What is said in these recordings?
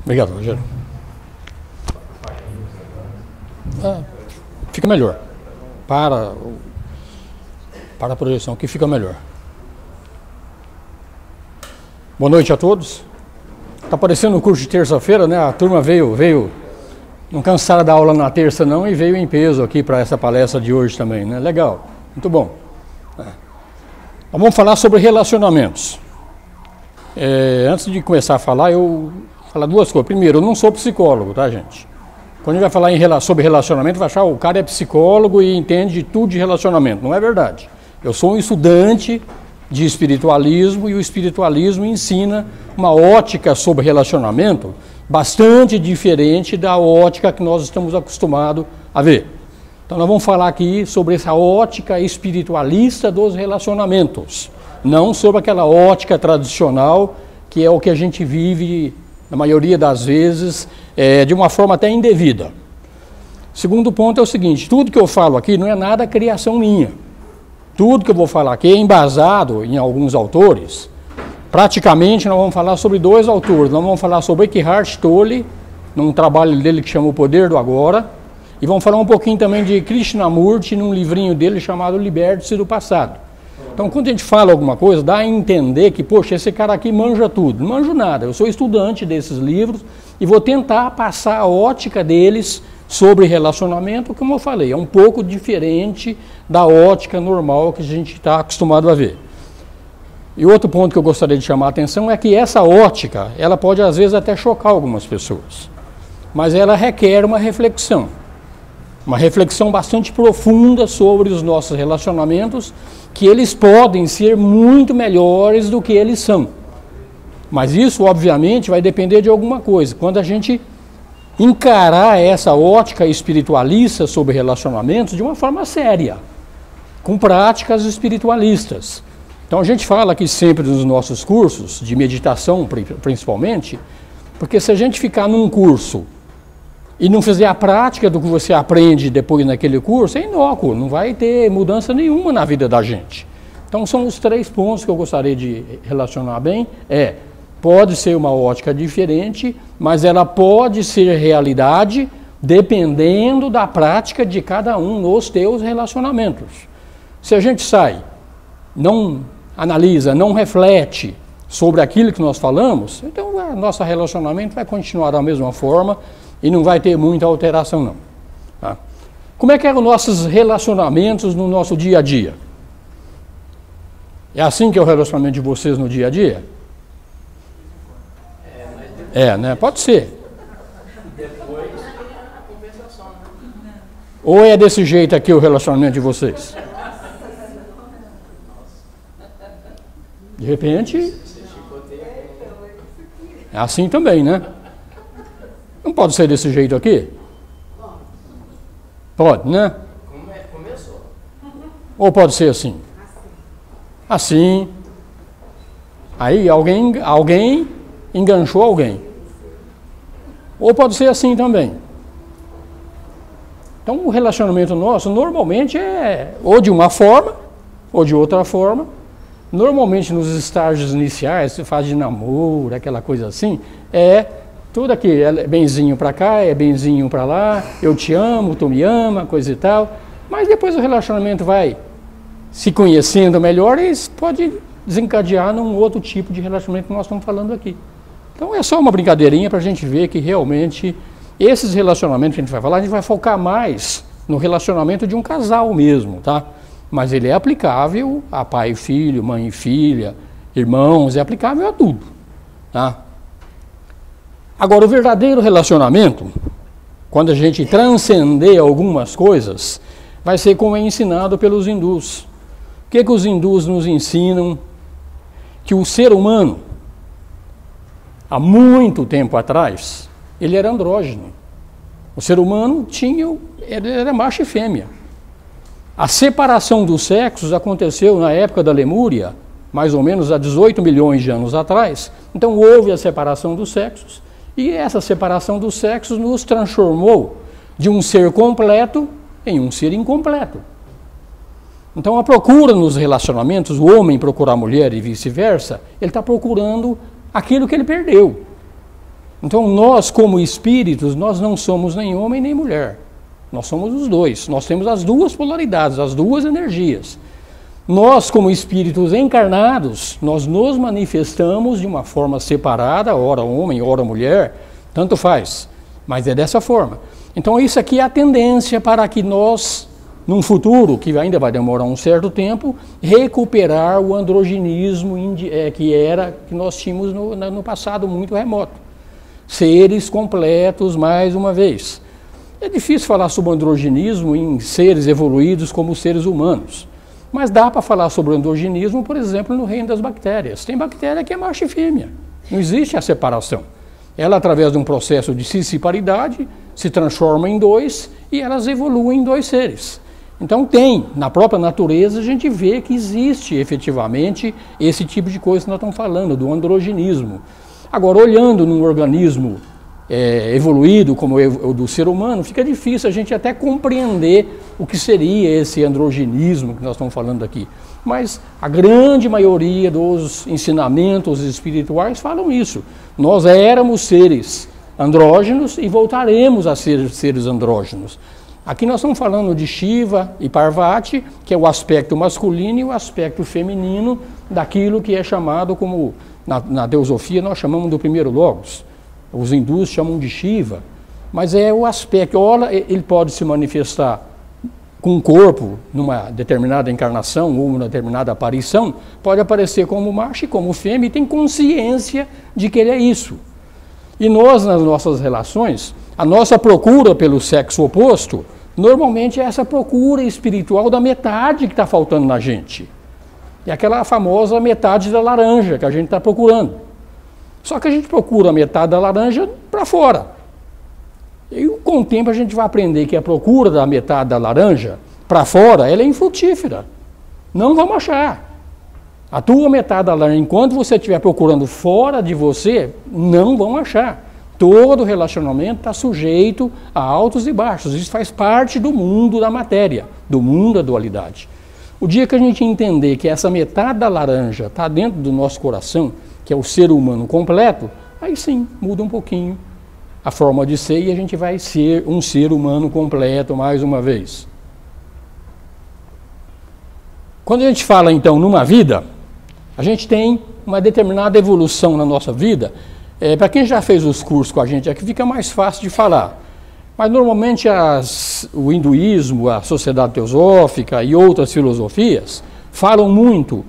Obrigado, Rogério. Fica melhor. Para a projeção, que fica melhor. Boa noite a todos. Está parecendo um curso de terça-feira, né? A turma veio, não cansaram da aula na terça não, e veio em peso aqui para essa palestra de hoje também, né? Legal, muito bom. Vamos falar sobre relacionamentos. Antes de começar a falar, eu vou falar duas coisas. Primeiro, eu não sou psicólogo, tá, gente? Quando a gente vai falar sobre relacionamento, vai achar que o cara é psicólogo e entende de tudo de relacionamento. Não é verdade. Eu sou um estudante de espiritualismo e o espiritualismo ensina uma ótica sobre relacionamento bastante diferente da ótica que nós estamos acostumados a ver. Então nós vamos falar aqui sobre essa ótica espiritualista dos relacionamentos, não sobre aquela ótica tradicional que é o que a gente vive, na maioria das vezes, de uma forma até indevida. Segundo ponto é o seguinte, tudo que eu falo aqui não é nada criação minha. Tudo que eu vou falar aqui é embasado em alguns autores. Praticamente nós vamos falar sobre dois autores. Nós vamos falar sobre Eckhart Tolle, num trabalho dele que chama O Poder do Agora, e vamos falar um pouquinho também de Krishnamurti, num livrinho dele chamado Liberte-se do Passado. Então, quando a gente fala alguma coisa, dá a entender que, poxa, esse cara aqui manja tudo. Não manjo nada, eu sou estudante desses livros e vou tentar passar a ótica deles sobre relacionamento, como eu falei, é um pouco diferente da ótica normal que a gente está acostumado a ver. E outro ponto que eu gostaria de chamar a atenção é que essa ótica, ela pode às vezes até chocar algumas pessoas, mas ela requer uma reflexão bastante profunda sobre os nossos relacionamentos, que eles podem ser muito melhores do que eles são. Mas isso, obviamente, vai depender de alguma coisa. Quando a gente encarar essa ótica espiritualista sobre relacionamentos de uma forma séria, com práticas espiritualistas. Então a gente fala aqui sempre nos nossos cursos, de meditação principalmente, porque se a gente ficar num curso e não fizer a prática do que você aprende depois naquele curso, é inócuo, não vai ter mudança nenhuma na vida da gente. Então são os três pontos que eu gostaria de relacionar bem, pode ser uma ótica diferente, mas ela pode ser realidade dependendo da prática de cada um nos teus relacionamentos. Se a gente sai, não analisa, não reflete sobre aquilo que nós falamos, então o nosso relacionamento vai continuar da mesma forma e não vai ter muita alteração não. Tá? Como é que eram nossos relacionamentos no nosso dia a dia? É assim que é o relacionamento de vocês no dia a dia? Né? Pode ser. Depois, a compensação, né? Ou é desse jeito aqui o relacionamento de vocês? De repente, é assim também, né? Não pode ser desse jeito aqui? Pode, né? Começou. Ou pode ser assim? Assim. Aí alguém enganchou alguém. Ou pode ser assim também. Então o relacionamento nosso normalmente é ou de uma forma ou de outra forma. Normalmente nos estágios iniciais, se faz de namoro, aquela coisa assim, tudo aqui, é benzinho para cá, é benzinho para lá, eu te amo, tu me ama, coisa e tal. Mas depois o relacionamento vai se conhecendo melhor e pode desencadear num outro tipo de relacionamento que nós estamos falando aqui. Então é só uma brincadeirinha para a gente ver que realmente esses relacionamentos que a gente vai falar, a gente vai focar mais no relacionamento de um casal mesmo, tá? Mas ele é aplicável a pai e filho, mãe e filha, irmãos, é aplicável a tudo, tá? Agora, o verdadeiro relacionamento, quando a gente transcender algumas coisas, vai ser como é ensinado pelos hindus. O que os hindus nos ensinam? Que o ser humano, há muito tempo atrás, ele era andrógeno. O ser humano era macho e fêmea. A separação dos sexos aconteceu na época da Lemúria, mais ou menos há 18 milhões de anos atrás. Então houve a separação dos sexos, e essa separação dos sexos nos transformou de um ser completo em um ser incompleto. Então a procura nos relacionamentos, o homem procura a mulher e vice-versa, ele está procurando aquilo que ele perdeu. Então nós, como espíritos, nós não somos nem homem nem mulher. Nós somos os dois. Nós temos as duas polaridades, as duas energias. Nós, como espíritos encarnados, nós nos manifestamos de uma forma separada, ora homem, ora mulher, tanto faz, mas é dessa forma. Então isso aqui é a tendência para que nós, num futuro, que ainda vai demorar um certo tempo, recuperar o androginismo que nós tínhamos no passado muito remoto. Seres completos, mais uma vez. É difícil falar sobre o androginismo em seres evoluídos como os seres humanos. Mas dá para falar sobre o androginismo, por exemplo, no reino das bactérias. Tem bactéria que é macho e fêmea. Não existe a separação. Ela, através de um processo de cisciparidade, se transforma em dois e elas evoluem em dois seres. Então na própria natureza, a gente vê que existe efetivamente esse tipo de coisa que nós estamos falando, do androginismo. Agora, olhando num organismo evoluído como o do ser humano, fica difícil a gente até compreender o que seria esse androginismo que nós estamos falando aqui. Mas a grande maioria dos ensinamentos espirituais falam isso. Nós éramos seres andrógenos e voltaremos a ser seres andrógenos. Aqui nós estamos falando de Shiva e Parvati, que é o aspecto masculino e o aspecto feminino daquilo que é chamado como, na teosofia, nós chamamos do primeiro logos. Os hindus chamam de Shiva, mas é o aspecto. Ora, ele pode se manifestar com um corpo numa determinada encarnação ou numa determinada aparição, pode aparecer como macho e como fêmea e tem consciência de que ele é isso. E nós, nas nossas relações, a nossa procura pelo sexo oposto, normalmente é essa procura espiritual da metade que está faltando na gente. É aquela famosa metade da laranja que a gente está procurando. Só que a gente procura a metade da laranja para fora. E com o tempo a gente vai aprender que a procura da metade da laranja para fora, ela é infrutífera. Não vamos achar. A tua metade da laranja, enquanto você estiver procurando fora de você, não vão achar. Todo relacionamento está sujeito a altos e baixos. Isso faz parte do mundo da matéria, do mundo da dualidade. O dia que a gente entender que essa metade da laranja está dentro do nosso coração, que é o ser humano completo, aí sim, muda um pouquinho a forma de ser e a gente vai ser um ser humano completo mais uma vez. Quando a gente fala então numa vida, a gente tem uma determinada evolução na nossa vida. Para quem já fez os cursos com a gente aqui, fica mais fácil de falar. Mas normalmente o hinduísmo, a sociedade teosófica e outras filosofias falam muito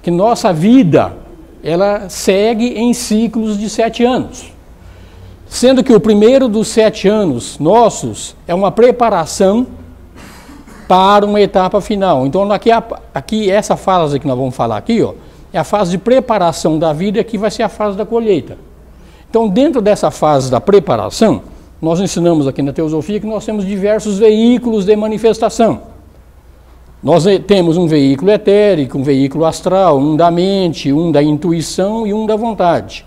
que nossa vida ela segue em ciclos de 7 anos. Sendo que o primeiro dos 7 anos nossos é uma preparação para uma etapa final. Então aqui essa fase que nós vamos falar aqui, ó, é a fase de preparação da vida, que vai ser a fase da colheita. Então dentro dessa fase da preparação, nós ensinamos aqui na teosofia que nós temos diversos veículos de manifestação. Nós temos um veículo etérico, um veículo astral, um da mente, um da intuição e um da vontade.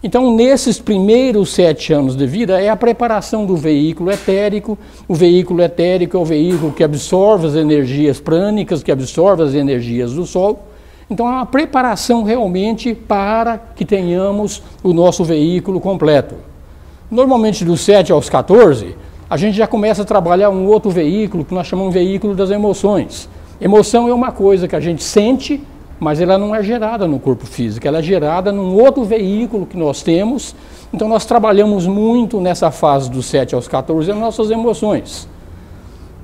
Então, nesses primeiros 7 anos de vida, é a preparação do veículo etérico. O veículo etérico é o veículo que absorve as energias prânicas, que absorve as energias do Sol. Então, é uma preparação realmente para que tenhamos o nosso veículo completo. Normalmente, dos 7 aos 14, a gente já começa a trabalhar um outro veículo, que nós chamamos de veículo das emoções. Emoção é uma coisa que a gente sente, mas ela não é gerada no corpo físico, ela é gerada num outro veículo que nós temos. Então nós trabalhamos muito nessa fase dos 7 aos 14 as nossas emoções.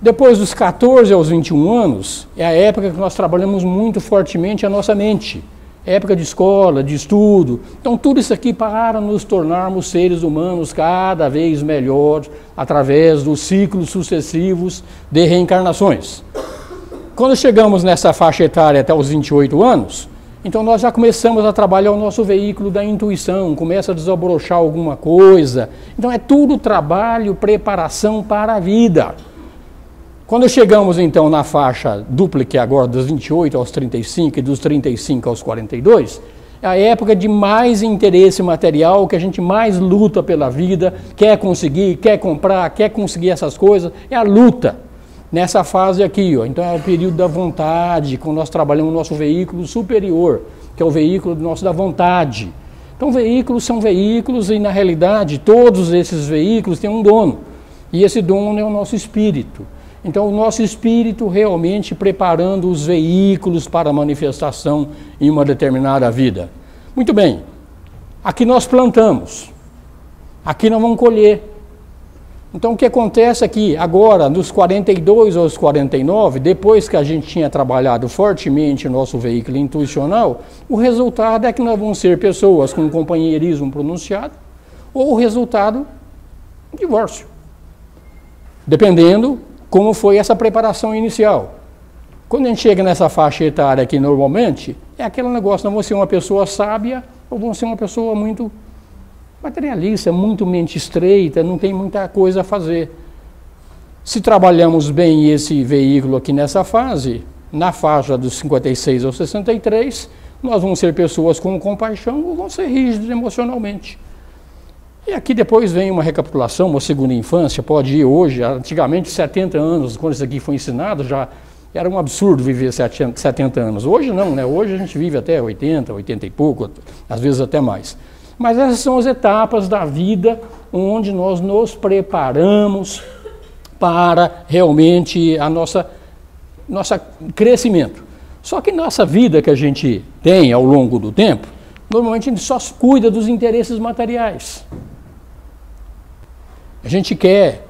Depois dos 14 aos 21 anos, é a época que nós trabalhamos muito fortemente a nossa mente. Época de escola, de estudo. Então tudo isso aqui para nos tornarmos seres humanos cada vez melhores através dos ciclos sucessivos de reencarnações. Quando chegamos nessa faixa etária até os 28 anos, então nós já começamos a trabalhar o nosso veículo da intuição, começa a desabrochar alguma coisa. Então é tudo trabalho, preparação para a vida. Quando chegamos então na faixa dupla, que é agora dos 28 aos 35 e dos 35 aos 42, é a época de mais interesse material, que a gente mais luta pela vida, quer conseguir, quer comprar, quer conseguir essas coisas, é a luta. Nessa fase aqui, ó, então é o período da vontade, quando nós trabalhamos o nosso veículo superior, que é o veículo nosso da vontade. Então veículos são veículos e na realidade todos esses veículos têm um dono. E esse dono é o nosso espírito. Então o nosso espírito realmente preparando os veículos para a manifestação em uma determinada vida. Muito bem, aqui nós plantamos, aqui nós vamos colher. Então o que acontece aqui, agora, dos 42 aos 49, depois que a gente tinha trabalhado fortemente o nosso veículo intuicional, o resultado é que nós vamos ser pessoas com companheirismo pronunciado, ou o resultado, divórcio. Dependendo como foi essa preparação inicial. Quando a gente chega nessa faixa etária aqui, normalmente, é aquele negócio, não vou ser uma pessoa sábia, ou vou ser uma pessoa muito materialista, muito mente estreita, não tem muita coisa a fazer. Se trabalhamos bem esse veículo aqui nessa fase, na faixa dos 56 aos 63, nós vamos ser pessoas com compaixão ou vamos ser rígidos emocionalmente. E aqui depois vem uma recapitulação, uma segunda infância, pode ir hoje, antigamente 70 anos, quando isso aqui foi ensinado, já era um absurdo viver 70 anos. Hoje não, né? Hoje a gente vive até 80, 80 e pouco, às vezes até mais. Mas essas são as etapas da vida onde nós nos preparamos para realmente a nossa crescimento. Só que nossa vida que a gente tem ao longo do tempo, normalmente a gente só cuida dos interesses materiais. A gente quer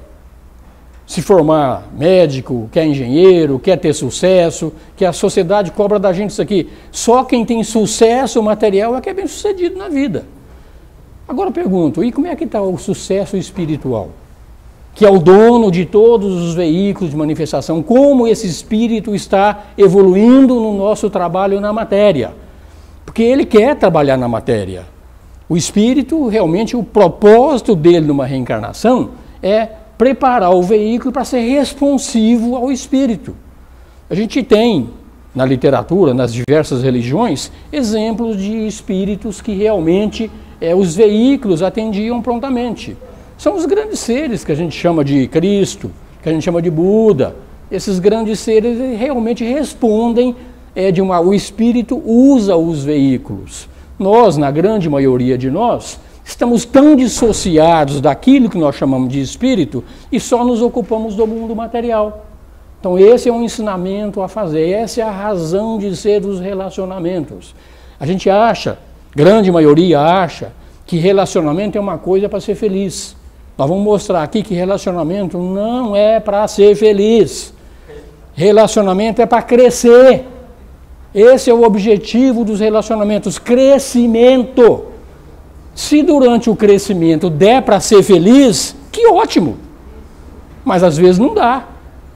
se formar médico, quer engenheiro, quer ter sucesso, que a sociedade cobra da gente isso aqui. Só quem tem sucesso material é que é bem sucedido na vida. Agora eu pergunto, e como é que está o sucesso espiritual? Que é o dono de todos os veículos de manifestação, como esse espírito está evoluindo no nosso trabalho na matéria? Porque ele quer trabalhar na matéria. O espírito, realmente, o propósito dele numa reencarnação é preparar o veículo para ser responsivo ao espírito. A gente tem, na literatura, nas diversas religiões, exemplos de espíritos que realmente os veículos atendiam prontamente. São os grandes seres que a gente chama de Cristo, que a gente chama de Buda. Esses grandes seres realmente respondem, o espírito usa os veículos. Nós, na grande maioria de nós, estamos tão dissociados daquilo que nós chamamos de espírito e só nos ocupamos do mundo material. Então esse é um ensinamento a fazer, essa é a razão de ser dos relacionamentos. A gente acha, grande maioria acha, que relacionamento é uma coisa para ser feliz. Nós vamos mostrar aqui que relacionamento não é para ser feliz. Relacionamento é para crescer. Esse é o objetivo dos relacionamentos, crescimento. Se durante o crescimento der para ser feliz, que ótimo. Mas às vezes não dá.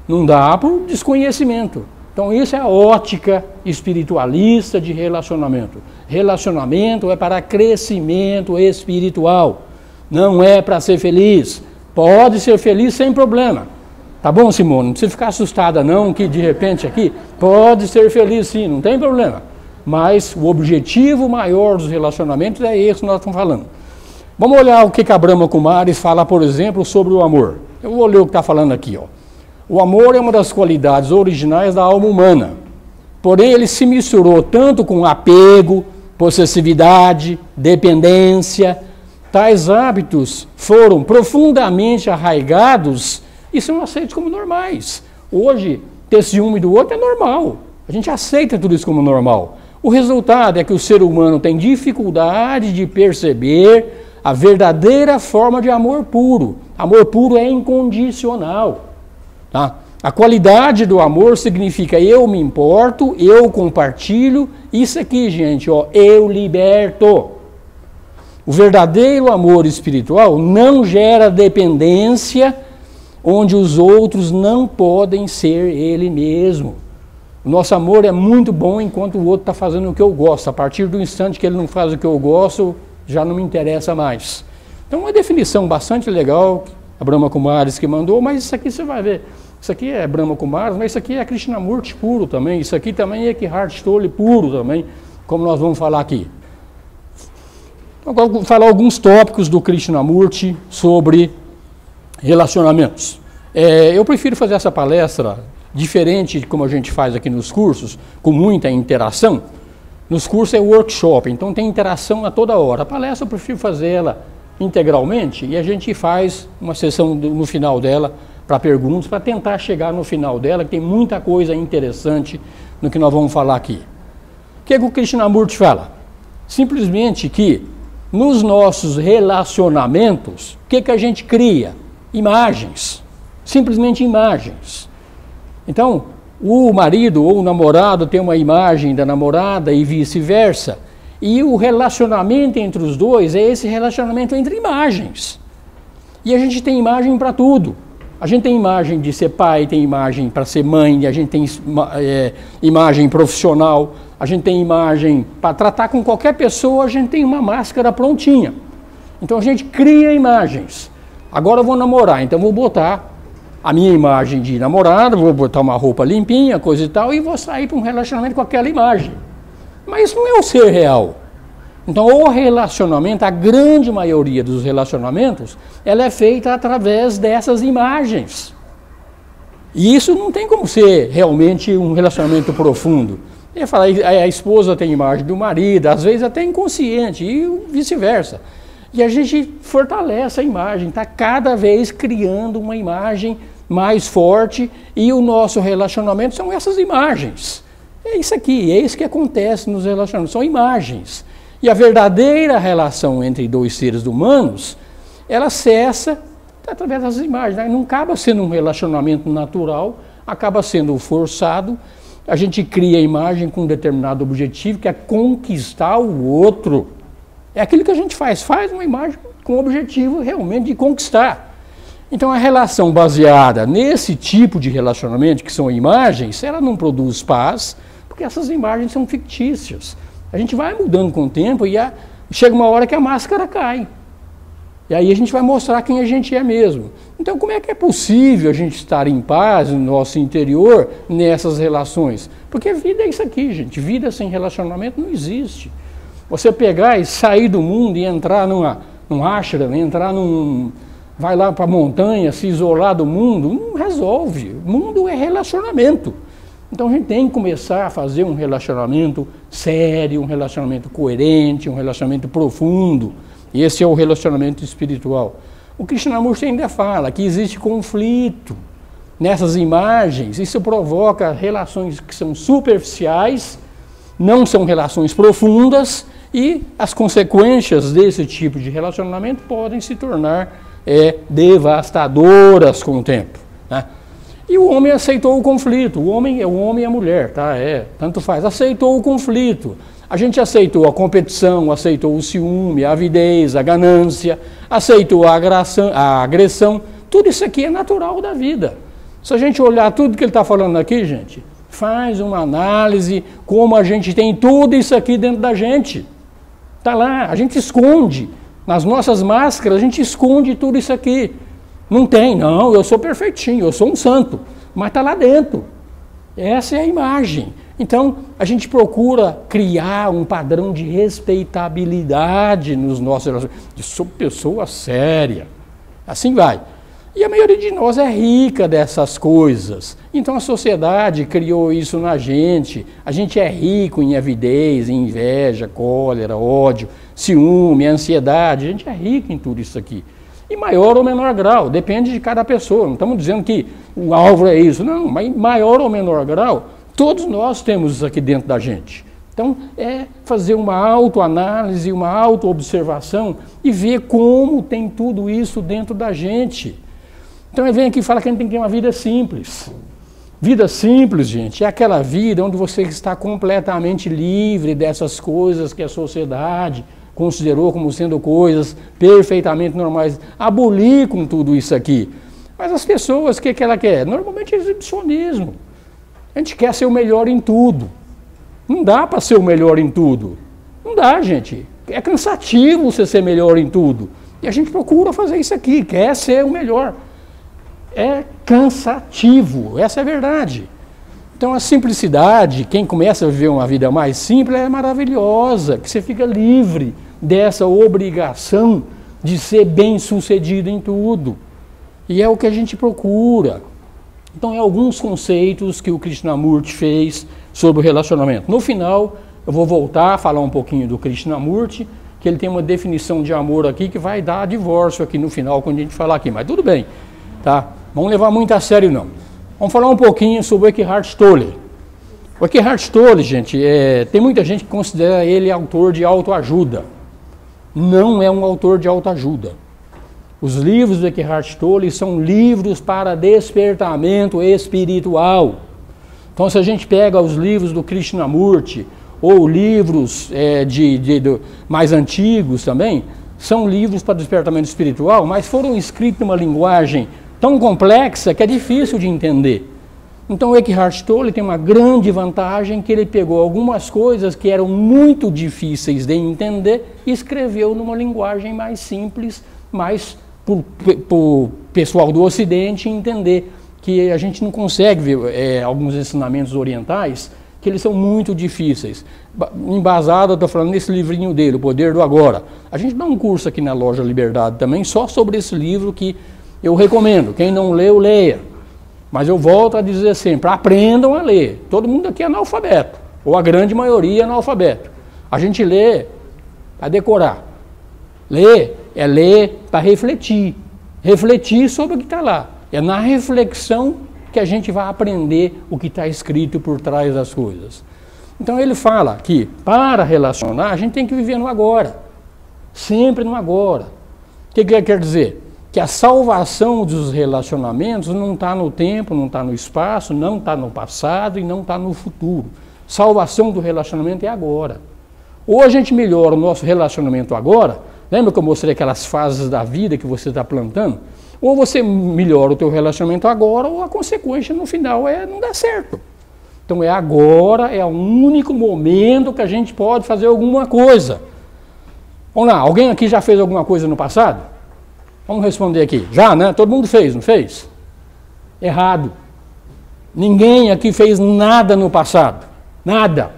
Não dá por desconhecimento. Então isso é a ótica espiritualista de relacionamento. Relacionamento é para crescimento espiritual. Não é para ser feliz. Pode ser feliz sem problema. Tá bom, Simone? Não precisa ficar assustada não, que de repente aqui pode ser feliz sim, não tem problema. Mas o objetivo maior dos relacionamentos é esse que nós estamos falando. Vamos olhar o que a Brahma Kumaris fala, por exemplo, sobre o amor. Eu vou ler o que está falando aqui. Ó. O amor é uma das qualidades originais da alma humana. Porém, ele se misturou tanto com apego, possessividade, dependência. Tais hábitos foram profundamente arraigados e são aceitos como normais. Hoje, ter ciúme do outro é normal. A gente aceita tudo isso como normal. O resultado é que o ser humano tem dificuldade de perceber a verdadeira forma de amor puro. Amor puro é incondicional. Tá? A qualidade do amor significa eu me importo, eu compartilho. Isso aqui, gente, ó, eu liberto. O verdadeiro amor espiritual não gera dependência onde os outros não podem ser ele mesmo. O nosso amor é muito bom enquanto o outro está fazendo o que eu gosto. A partir do instante que ele não faz o que eu gosto, já não me interessa mais. Então, uma definição bastante legal, a Brahma Kumaris que mandou, mas isso aqui você vai ver. Isso aqui é Brahma Kumaris, mas isso aqui é Krishnamurti puro também. Isso aqui também é Eckhart Tolle puro também, como nós vamos falar aqui. Agora, vou falar alguns tópicos do Krishnamurti sobre relacionamentos. Eu prefiro fazer essa palestra diferente de como a gente faz aqui nos cursos, com muita interação, Nos cursos é workshop, então tem interação a toda hora. A palestra eu prefiro fazer ela integralmente e a gente faz uma sessão no final dela para perguntas, para tentar chegar no final dela, que tem muita coisa interessante no que nós vamos falar aqui. O que o Krishnamurti fala? Simplesmente que nos nossos relacionamentos, o que a gente cria? Imagens, simplesmente imagens. Então, o marido ou o namorado tem uma imagem da namorada e vice-versa, e o relacionamento entre os dois é esse relacionamento entre imagens. E a gente tem imagem para tudo. A gente tem imagem de ser pai, tem imagem para ser mãe, a gente tem imagem profissional, a gente tem imagem para tratar com qualquer pessoa, a gente tem uma máscara prontinha. Então a gente cria imagens. Agora eu vou namorar, então vou botar a minha imagem de namorado, vou botar uma roupa limpinha, coisa e tal, e vou sair para um relacionamento com aquela imagem. Mas isso não é o ser real. Então o relacionamento, a grande maioria dos relacionamentos, ela é feita através dessas imagens. E isso não tem como ser realmente um relacionamento profundo. Eu falo, a esposa tem imagem do marido, às vezes até inconsciente, e vice-versa. E a gente fortalece a imagem, está cada vez criando uma imagem mais forte, e o nosso relacionamento são essas imagens. É isso aqui, é isso que acontece nos relacionamentos, são imagens. E a verdadeira relação entre dois seres humanos, ela cessa através das imagens, né? Não acaba sendo um relacionamento natural, acaba sendo forçado. A gente cria a imagem com um determinado objetivo, que é conquistar o outro. É aquilo que a gente faz uma imagem com o objetivo realmente de conquistar. Então a relação baseada nesse tipo de relacionamento, que são imagens, ela não produz paz, porque essas imagens são fictícias. A gente vai mudando com o tempo e chega uma hora que a máscara cai. E aí a gente vai mostrar quem a gente é mesmo. Então como é que é possível a gente estar em paz no nosso interior nessas relações? Porque vida é isso aqui, gente. Vida sem relacionamento não existe. Você pegar e sair do mundo e entrar num ashram, vai lá para a montanha, se isolar do mundo, não resolve. O mundo é relacionamento. Então a gente tem que começar a fazer um relacionamento sério, um relacionamento coerente, um relacionamento profundo. E esse é o relacionamento espiritual. O Krishnamurti ainda fala que existe conflito nessas imagens. Isso provoca relações que são superficiais, não são relações profundas, e as consequências desse tipo de relacionamento podem se tornar devastadoras com o tempo, né? E o homem aceitou o conflito. O homem é o homem e a mulher, tá? Tanto faz. Aceitou o conflito. A gente aceitou a competição, aceitou o ciúme, a avidez, a ganância, aceitou a agressão. Tudo isso aqui é natural da vida. Se a gente olhar tudo que ele está falando aqui, gente, faz uma análise como a gente tem tudo isso aqui dentro da gente. Está lá, a gente esconde. Nas nossas máscaras, a gente esconde tudo isso aqui. Não tem, não, eu sou perfeitinho, eu sou um santo, mas está lá dentro. Essa é a imagem. Então, a gente procura criar um padrão de respeitabilidade nos nossos relacionamentos. Eu sou pessoa séria. Assim vai. E a maioria de nós é rica dessas coisas. Então, a sociedade criou isso na gente. A gente é rico em avidez, em inveja, cólera, ódio, ciúme, ansiedade. A gente é rico em tudo isso aqui. Em maior ou menor grau, depende de cada pessoa. Não estamos dizendo que o alvo é isso, não, mas em maior ou menor grau, todos nós temos isso aqui dentro da gente. Então, é fazer uma autoanálise, uma autoobservação e ver como tem tudo isso dentro da gente. Então, ele vem aqui e fala que a gente tem que ter uma vida simples. Vida simples, gente, é aquela vida onde você está completamente livre dessas coisas que a sociedade considerou como sendo coisas perfeitamente normais, abolir com tudo isso aqui. Mas as pessoas, o que ela quer? Normalmente é exibicionismo. A gente quer ser o melhor em tudo. Não dá para ser o melhor em tudo. Não dá, gente. É cansativo você ser melhor em tudo. E a gente procura fazer isso aqui, quer ser o melhor. É cansativo, essa é a verdade. Então a simplicidade, quem começa a viver uma vida mais simples é maravilhosa, que você fica livre dessa obrigação de ser bem-sucedido em tudo. E é o que a gente procura. Então, alguns conceitos que o Krishnamurti fez sobre o relacionamento. No final, eu vou voltar a falar um pouquinho do Krishnamurti, que ele tem uma definição de amor aqui que vai dar divórcio aqui no final, quando a gente falar aqui, mas tudo bem, tá? Vamos levar muito a sério não. Vamos falar um pouquinho sobre o Eckhart Tolle. O Eckhart Tolle, gente, tem muita gente que considera ele autor de autoajuda. Não é um autor de autoajuda. Os livros do Eckhart Tolle são livros para despertamento espiritual. Então, se a gente pega os livros do Krishnamurti, ou livros mais antigos também, são livros para despertamento espiritual, mas foram escritos numa linguagem tão complexa que é difícil de entender. Então o Eckhart Tolle tem uma grande vantagem, que ele pegou algumas coisas que eram muito difíceis de entender e escreveu numa linguagem mais simples, mais para o pessoal do Ocidente entender, que a gente não consegue ver alguns ensinamentos orientais, que eles são muito difíceis. Embasado, eu estou falando nesse livrinho dele, O Poder do Agora. A gente dá um curso aqui na Loja Liberdade também, só sobre esse livro, que eu recomendo. Quem não leu, leia. Mas eu volto a dizer sempre, aprendam a ler. Todo mundo aqui é analfabeto, ou a grande maioria é analfabeto. A gente lê para decorar. Ler é ler para refletir. Refletir sobre o que está lá. É na reflexão que a gente vai aprender o que está escrito por trás das coisas. Então ele fala que para relacionar a gente tem que viver no agora, sempre no agora. O que ele quer dizer? Que a salvação dos relacionamentos não está no tempo, não está no espaço, não está no passado e não está no futuro. Salvação do relacionamento é agora. Ou a gente melhora o nosso relacionamento agora, lembra que eu mostrei aquelas fases da vida que você está plantando? Ou você melhora o teu relacionamento agora, ou a consequência no final não dá certo. Então é agora, é o único momento que a gente pode fazer alguma coisa. Vamos lá, alguém aqui já fez alguma coisa no passado? Vamos responder aqui. Já, né? Todo mundo fez, não fez? Errado. Ninguém aqui fez nada no passado. Nada.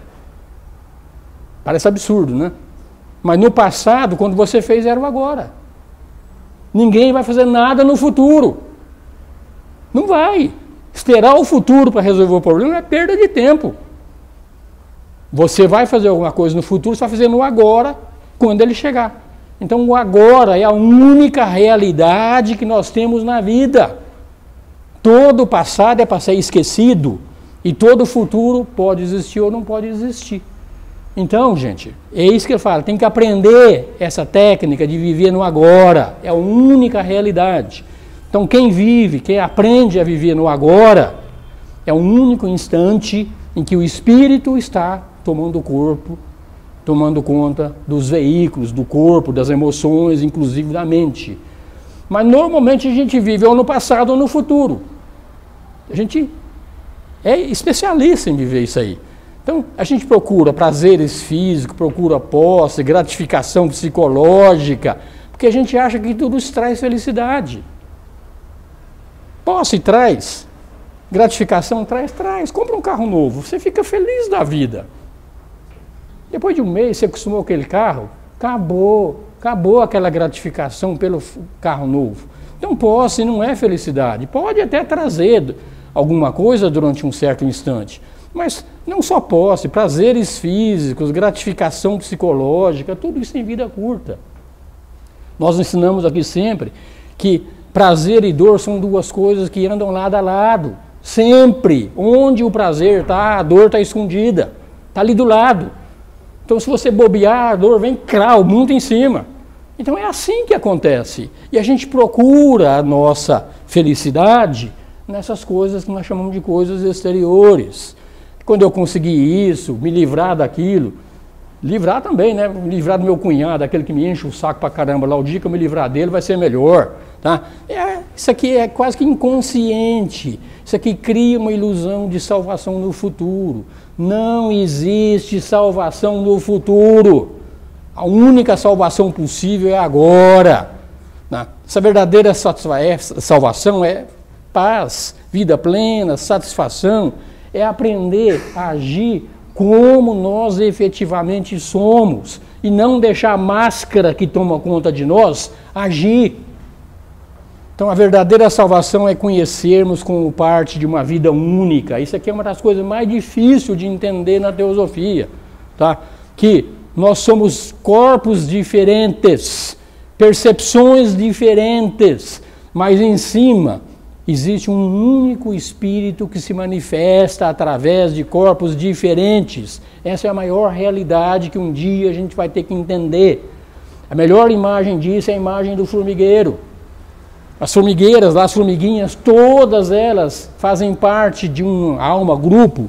Parece absurdo, né? Mas no passado, quando você fez, era o agora. Ninguém vai fazer nada no futuro. Não vai. Esperar o futuro para resolver o problema é perda de tempo. Você vai fazer alguma coisa no futuro, você vai fazer no agora, quando ele chegar. Então o agora é a única realidade que nós temos na vida. Todo o passado é para ser esquecido e todo o futuro pode existir ou não pode existir. Então, gente, é isso que ele fala, tem que aprender essa técnica de viver no agora, é a única realidade. Então, quem vive, quem aprende a viver no agora, é o único instante em que o espírito está tomando o corpo, tomando conta dos veículos, do corpo, das emoções, inclusive da mente. Mas, normalmente, a gente vive ou no passado ou no futuro. A gente é especialista em viver isso aí. Então, a gente procura prazeres físicos, procura posse, gratificação psicológica, porque a gente acha que tudo isso traz felicidade. Posse traz, gratificação traz. Compra um carro novo, você fica feliz da vida. Depois de um mês, você acostumou com aquele carro, acabou aquela gratificação pelo carro novo. Então, posse não é felicidade. Pode até trazer alguma coisa durante um certo instante, mas não só posse, prazeres físicos, gratificação psicológica, tudo isso em vida curta. Nós ensinamos aqui sempre que prazer e dor são duas coisas que andam lado a lado. Sempre. Onde o prazer está, a dor está escondida. Está ali do lado. Então, se você bobear, a dor vem crau, muito em cima. Então, é assim que acontece. E a gente procura a nossa felicidade nessas coisas que nós chamamos de coisas exteriores. Quando eu conseguir isso, me livrar daquilo, livrar também, né? Me livrar do meu cunhado, aquele que me enche o saco pra caramba lá, o dia que eu me livrar dele vai ser melhor, tá? Isso aqui é quase que inconsciente, isso aqui cria uma ilusão de salvação no futuro. Não existe salvação no futuro, a única salvação possível é agora. Né? Essa verdadeira salvação é paz, vida plena, satisfação, é aprender a agir como nós efetivamente somos e não deixar a máscara que toma conta de nós agir. Então a verdadeira salvação é conhecermos como parte de uma vida única. Isso aqui é uma das coisas mais difíceis de entender na teosofia. tá? Que nós somos corpos diferentes, percepções diferentes, mas em cima existe um único espírito que se manifesta através de corpos diferentes. Essa é a maior realidade que um dia a gente vai ter que entender. A melhor imagem disso é a imagem do formigueiro. As formigueiras, as formiguinhas, todas elas fazem parte de um alma-grupo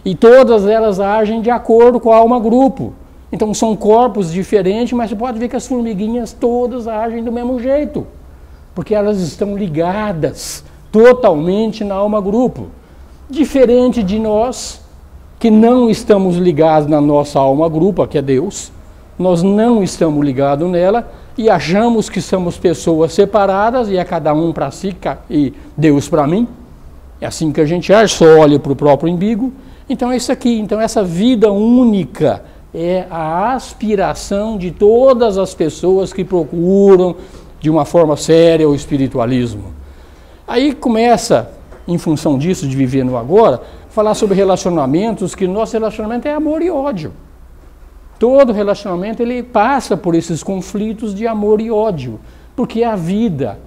e todas elas agem de acordo com a alma-grupo. Então são corpos diferentes, mas você pode ver que as formiguinhas todas agem do mesmo jeito, porque elas estão ligadas totalmente na alma-grupo. Diferente de nós, que não estamos ligados na nossa alma-grupo, que é Deus, nós não estamos ligados nela e achamos que somos pessoas separadas e é cada um para si e Deus para mim. É assim que a gente acha, só olha para o próprio umbigo. Então é isso aqui, então essa vida única é a aspiração de todas as pessoas que procuram de uma forma séria o espiritualismo. Aí começa, em função disso, de viver no agora, falar sobre relacionamentos, que nosso relacionamento é amor e ódio. Todo relacionamento ele passa por esses conflitos de amor e ódio, porque é a vida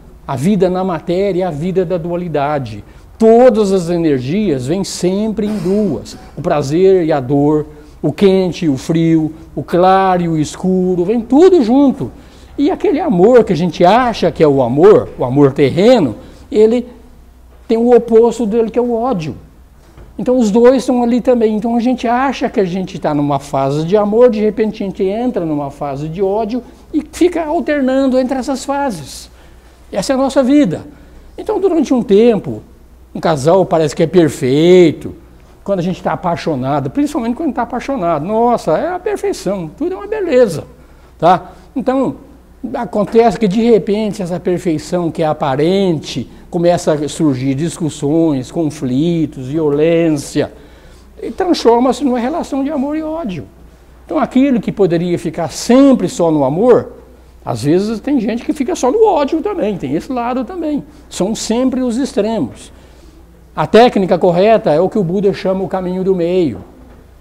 na matéria é a vida da dualidade. Todas as energias vêm sempre em duas, o prazer e a dor, o quente e o frio, o claro e o escuro, vem tudo junto. E aquele amor que a gente acha que é o amor terreno, ele tem o oposto dele, que é o ódio. Então os dois estão ali também. Então a gente acha que a gente está numa fase de amor, de repente a gente entra numa fase de ódio e fica alternando entre essas fases. Essa é a nossa vida. Então durante um tempo, um casal parece que é perfeito, quando a gente está apaixonado, principalmente quando está apaixonado. Nossa, é a perfeição, tudo é uma beleza. Tá? Então acontece que de repente essa perfeição que é aparente, começa a surgir discussões, conflitos, violência, e transforma-se numa relação de amor e ódio. Então aquilo que poderia ficar sempre só no amor, às vezes tem gente que fica só no ódio também, tem esse lado também. São sempre os extremos. A técnica correta é o que o Buda chama o caminho do meio.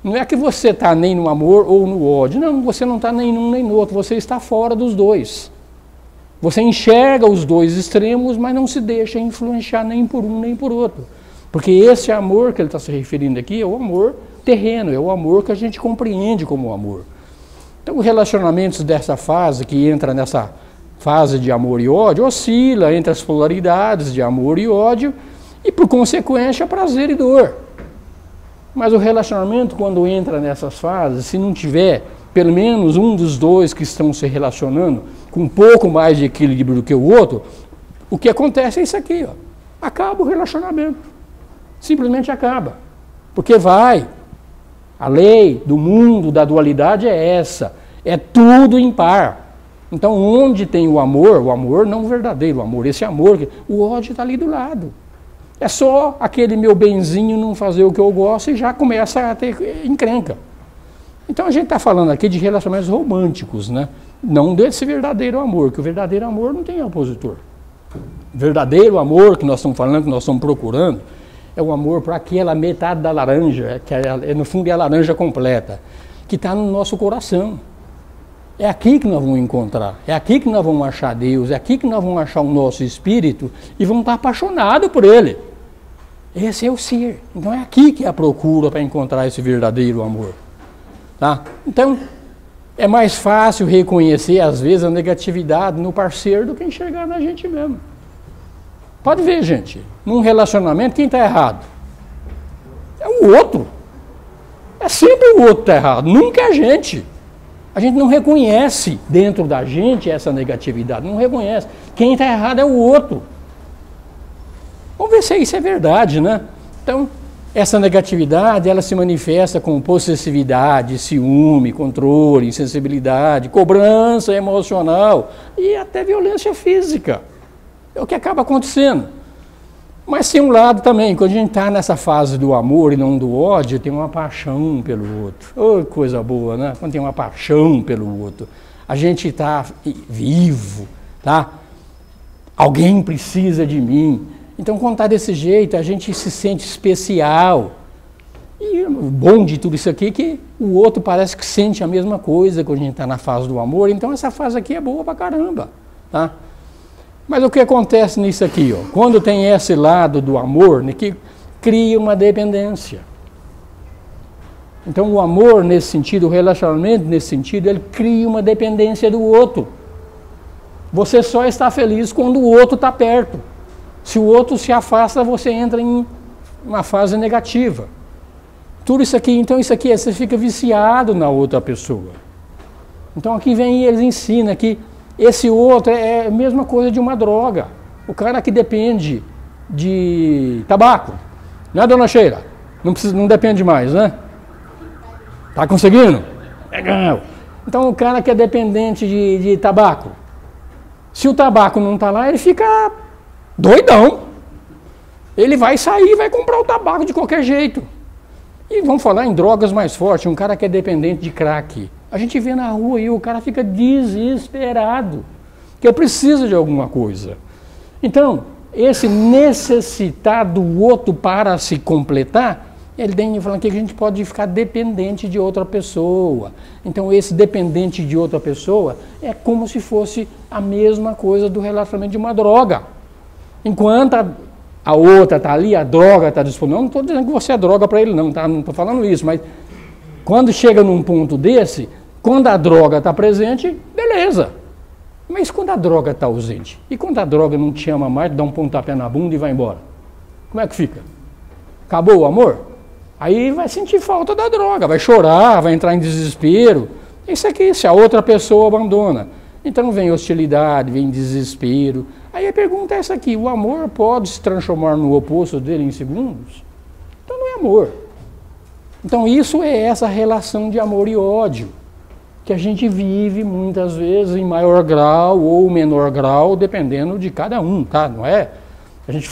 Não é que você está nem no amor ou no ódio, não, você não está nem num nem no outro, você está fora dos dois. Você enxerga os dois extremos, mas não se deixa influenciar nem por um nem por outro. Porque esse amor que ele está se referindo aqui é o amor terreno, é o amor que a gente compreende como amor. Então, os relacionamentos dessa fase, que entra nessa fase de amor e ódio, oscila entre as polaridades de amor e ódio, e por consequência, prazer e dor. Mas o relacionamento, quando entra nessas fases, se não tiver pelo menos um dos dois que estão se relacionando com um pouco mais de equilíbrio do que o outro, o que acontece é isso aqui, ó. Acaba o relacionamento. Simplesmente acaba. Porque vai. A lei do mundo, da dualidade é essa. É tudo impar. Então, onde tem o amor não verdadeiro, o amor, esse amor, o ódio está ali do lado. É só aquele meu benzinho não fazer o que eu gosto e já começa a ter encrenca. Então a gente está falando aqui de relacionamentos românticos, né? Não desse verdadeiro amor, que o verdadeiro amor não tem opositor. O verdadeiro amor que nós estamos falando, que nós estamos procurando, é o amor para aquela metade da laranja, que no fundo é a laranja completa, que está no nosso coração. É aqui que nós vamos encontrar, é aqui que nós vamos achar Deus, é aqui que nós vamos achar o nosso espírito e vamos estar apaixonados por Ele. Esse é o ser. Então é aqui que é a procura para encontrar esse verdadeiro amor. Tá? Então, é mais fácil reconhecer, às vezes, a negatividade no parceiro do que enxergar na gente mesmo. Pode ver, gente, num relacionamento, quem está errado? É o outro. É sempre o outro que está errado, nunca é a gente. A gente não reconhece dentro da gente essa negatividade, não reconhece. Quem está errado é o outro. Vamos ver se isso é verdade, né? Então, essa negatividade, ela se manifesta com possessividade, ciúme, controle, insensibilidade, cobrança emocional e até violência física. É o que acaba acontecendo. Mas tem um lado também, quando a gente está nessa fase do amor e não do ódio, tem uma paixão pelo outro. Oh, coisa boa, né? Quando tem uma paixão pelo outro. A gente está vivo, tá? Alguém precisa de mim. Então, quando está desse jeito, a gente se sente especial. E o bom de tudo isso aqui é que o outro parece que sente a mesma coisa quando a gente está na fase do amor, então essa fase aqui é boa pra caramba, tá? Mas o que acontece nisso aqui, ó? Quando tem esse lado do amor, né, que cria uma dependência. Então o amor nesse sentido, o relacionamento nesse sentido, ele cria uma dependência do outro. Você só está feliz quando o outro está perto. Se o outro se afasta, você entra em uma fase negativa. Tudo isso aqui, então isso aqui, você fica viciado na outra pessoa. Então aqui vem eles ensinam que esse outro é a mesma coisa de uma droga. O cara que depende de tabaco, né, dona Sheila? Não depende mais, né? Tá conseguindo? Legal. Então o cara que é dependente de tabaco, se o tabaco não está lá, ele fica doidão. Ele vai sair e vai comprar o tabaco de qualquer jeito. E vamos falar em drogas mais fortes, um cara que é dependente de crack. A gente vê na rua e o cara fica desesperado, que precisa de alguma coisa. Então, esse necessitar do outro para se completar, ele tem falando que a gente pode ficar dependente de outra pessoa. Então, esse dependente de outra pessoa é como se fosse a mesma coisa do relacionamento de uma droga. Enquanto a outra está ali, a droga está disponível. Não estou dizendo que você é droga para ele, não, tá? Não estou falando isso, mas quando chega num ponto desse, quando a droga está presente, beleza. Mas quando a droga está ausente? E quando a droga não te ama mais, dá um pontapé na bunda e vai embora? Como é que fica? Acabou o amor? Aí vai sentir falta da droga, vai chorar, vai entrar em desespero. Isso aqui, se a outra pessoa abandona. Então vem hostilidade, vem desespero. Aí a pergunta é essa aqui, o amor pode se transformar no oposto dele em segundos? Então não é amor. Então isso é essa relação de amor e ódio, que a gente vive muitas vezes em maior grau ou menor grau, dependendo de cada um, tá? Não é? A gente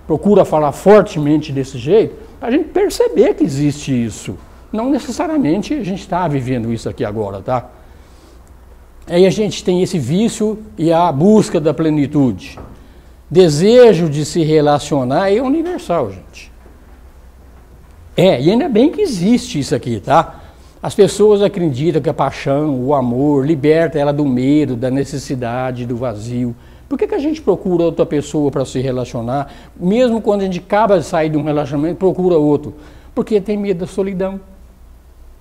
procura falar fortemente desse jeito, para a gente perceber que existe isso. Não necessariamente a gente está vivendo isso aqui agora, tá? Aí a gente tem esse vício e a busca da plenitude. Desejo de se relacionar é universal, gente. E ainda bem que existe isso aqui, tá? As pessoas acreditam que a paixão, o amor, liberta ela do medo, da necessidade, do vazio. Por que a gente procura outra pessoa para se relacionar? Mesmo quando a gente acaba de sair de um relacionamento, procura outro. Porque tem medo da solidão.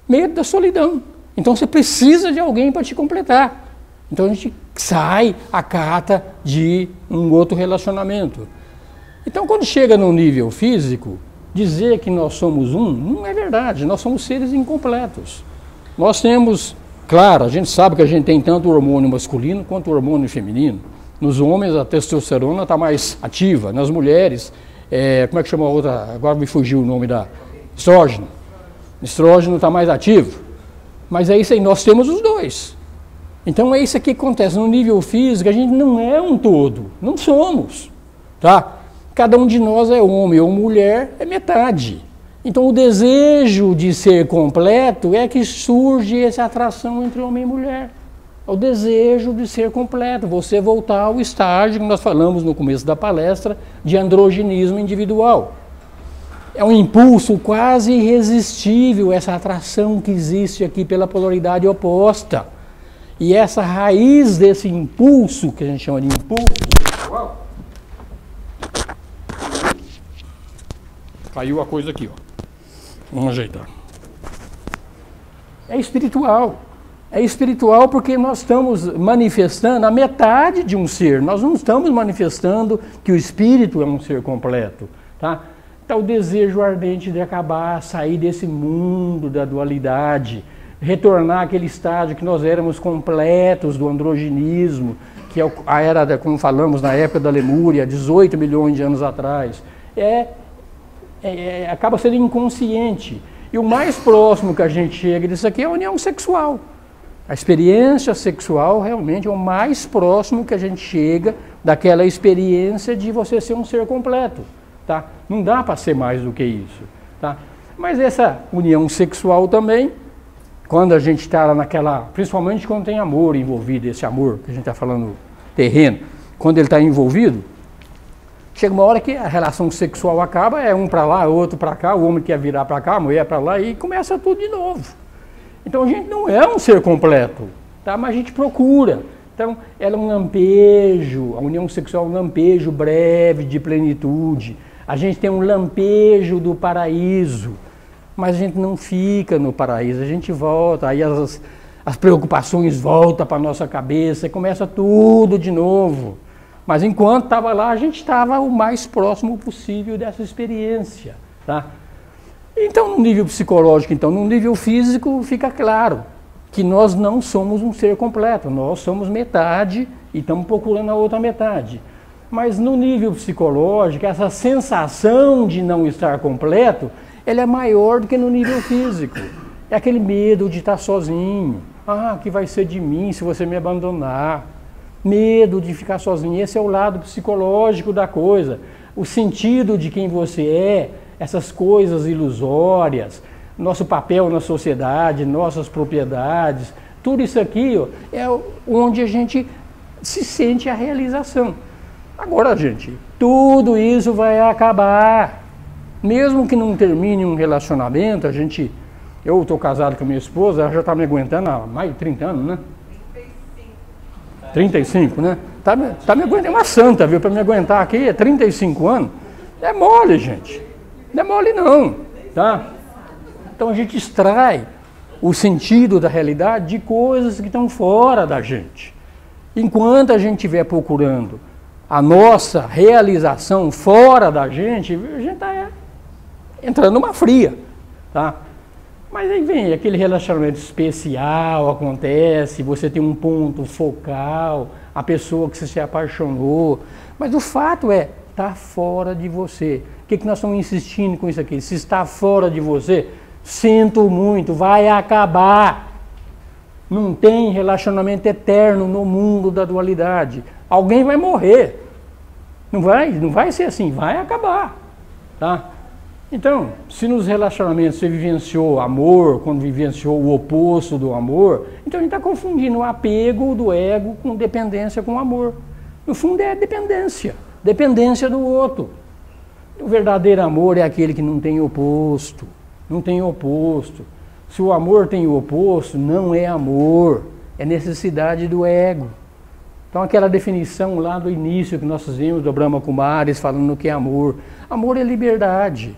Medo da solidão. Então você precisa de alguém para te completar. Então a gente sai, acata de um outro relacionamento. Então quando chega no nível físico, dizer que nós somos um, não é verdade. Nós somos seres incompletos. Nós temos, claro, a gente sabe que a gente tem tanto o hormônio masculino quanto o hormônio feminino. Nos homens a testosterona está mais ativa, nas mulheres, como é que chama a outra? Agora me fugiu o nome da estrógeno. Estrógeno está mais ativo. Mas é isso aí, nós temos os dois. Então é isso aqui que acontece. No nível físico, a gente não é um todo. Não somos. Tá? Cada um de nós é homem ou mulher, é metade. Então o desejo de ser completo é que surge essa atração entre homem e mulher. É o desejo de ser completo. Você voltar ao estágio que nós falamos no começo da palestra de androgenismo individual. É um impulso quase irresistível, essa atração que existe aqui pela polaridade oposta. E essa raiz desse impulso, que a gente chama de impulso... Caiu a coisa aqui, ó. Vamos ajeitar. É espiritual. É espiritual porque nós estamos manifestando a metade de um ser. Nós não estamos manifestando que o espírito é um ser completo, tá? Então, o desejo ardente de acabar, sair desse mundo da dualidade, retornar àquele estágio que nós éramos completos do androgenismo, que é a era, como falamos, na época da Lemúria, 18 milhões de anos atrás. Acaba sendo inconsciente. E o mais próximo que a gente chega disso aqui é a união sexual. A experiência sexual realmente é o mais próximo que a gente chega daquela experiência de você ser um ser completo. Tá? Não dá para ser mais do que isso. Tá? Mas essa união sexual também, quando a gente está naquela, principalmente quando tem amor envolvido, esse amor que a gente está falando terreno, quando ele está envolvido, Chega uma hora que a relação sexual acaba, é um para lá, outro para cá, o homem quer virar para cá, a mulher para lá e começa tudo de novo. Então a gente não é um ser completo, tá? Mas a gente procura. Então ela é um lampejo, a união sexual é um lampejo breve de plenitude. A gente tem um lampejo do paraíso, mas a gente não fica no paraíso, a gente volta, aí as preocupações voltam para a nossa cabeça e começa tudo de novo. Mas enquanto estava lá, a gente estava o mais próximo possível dessa experiência, tá? Então, no nível psicológico, então, no nível físico, fica claro que nós não somos um ser completo, nós somos metade e estamos procurando a outra metade. Mas no nível psicológico, essa sensação de não estar completo, ela é maior do que no nível físico. É aquele medo de estar sozinho. Ah, o que vai ser de mim se você me abandonar? Medo de ficar sozinho. Esse é o lado psicológico da coisa. O sentido de quem você é, essas coisas ilusórias, nosso papel na sociedade, nossas propriedades, tudo isso aqui ó, é onde a gente se sente a realização. Agora, gente, tudo isso vai acabar. Mesmo que não termine um relacionamento, eu estou casado com a minha esposa, ela já está me aguentando há mais de 30 anos, né? 35, né? Tá me aguentando, é uma santa, viu? Para me aguentar aqui, é 35 anos. Não é mole, gente. Não é mole não, tá? Então a gente extrai o sentido da realidade de coisas que estão fora da gente. Enquanto a gente estiver procurando a nossa realização fora da gente, a gente está entrando numa fria, tá? Mas aí vem aquele relacionamento especial, acontece, você tem um ponto focal, a pessoa que você se apaixonou, mas o fato é, está fora de você. O que nós estamos insistindo com isso aqui? Se está fora de você, sinto muito, vai acabar. Não tem relacionamento eterno no mundo da dualidade. Alguém vai morrer. Não vai ser assim, vai acabar, tá? Então, se nos relacionamentos você vivenciou amor, quando vivenciou o oposto do amor, então a gente está confundindo o apego do ego com dependência com amor. No fundo é dependência, dependência do outro. O verdadeiro amor é aquele que não tem oposto, não tem oposto. Se o amor tem o oposto, não é amor, é necessidade do ego. Então aquela definição lá do início que nós fizemos do Brahma Kumaris falando que é amor. Amor é liberdade.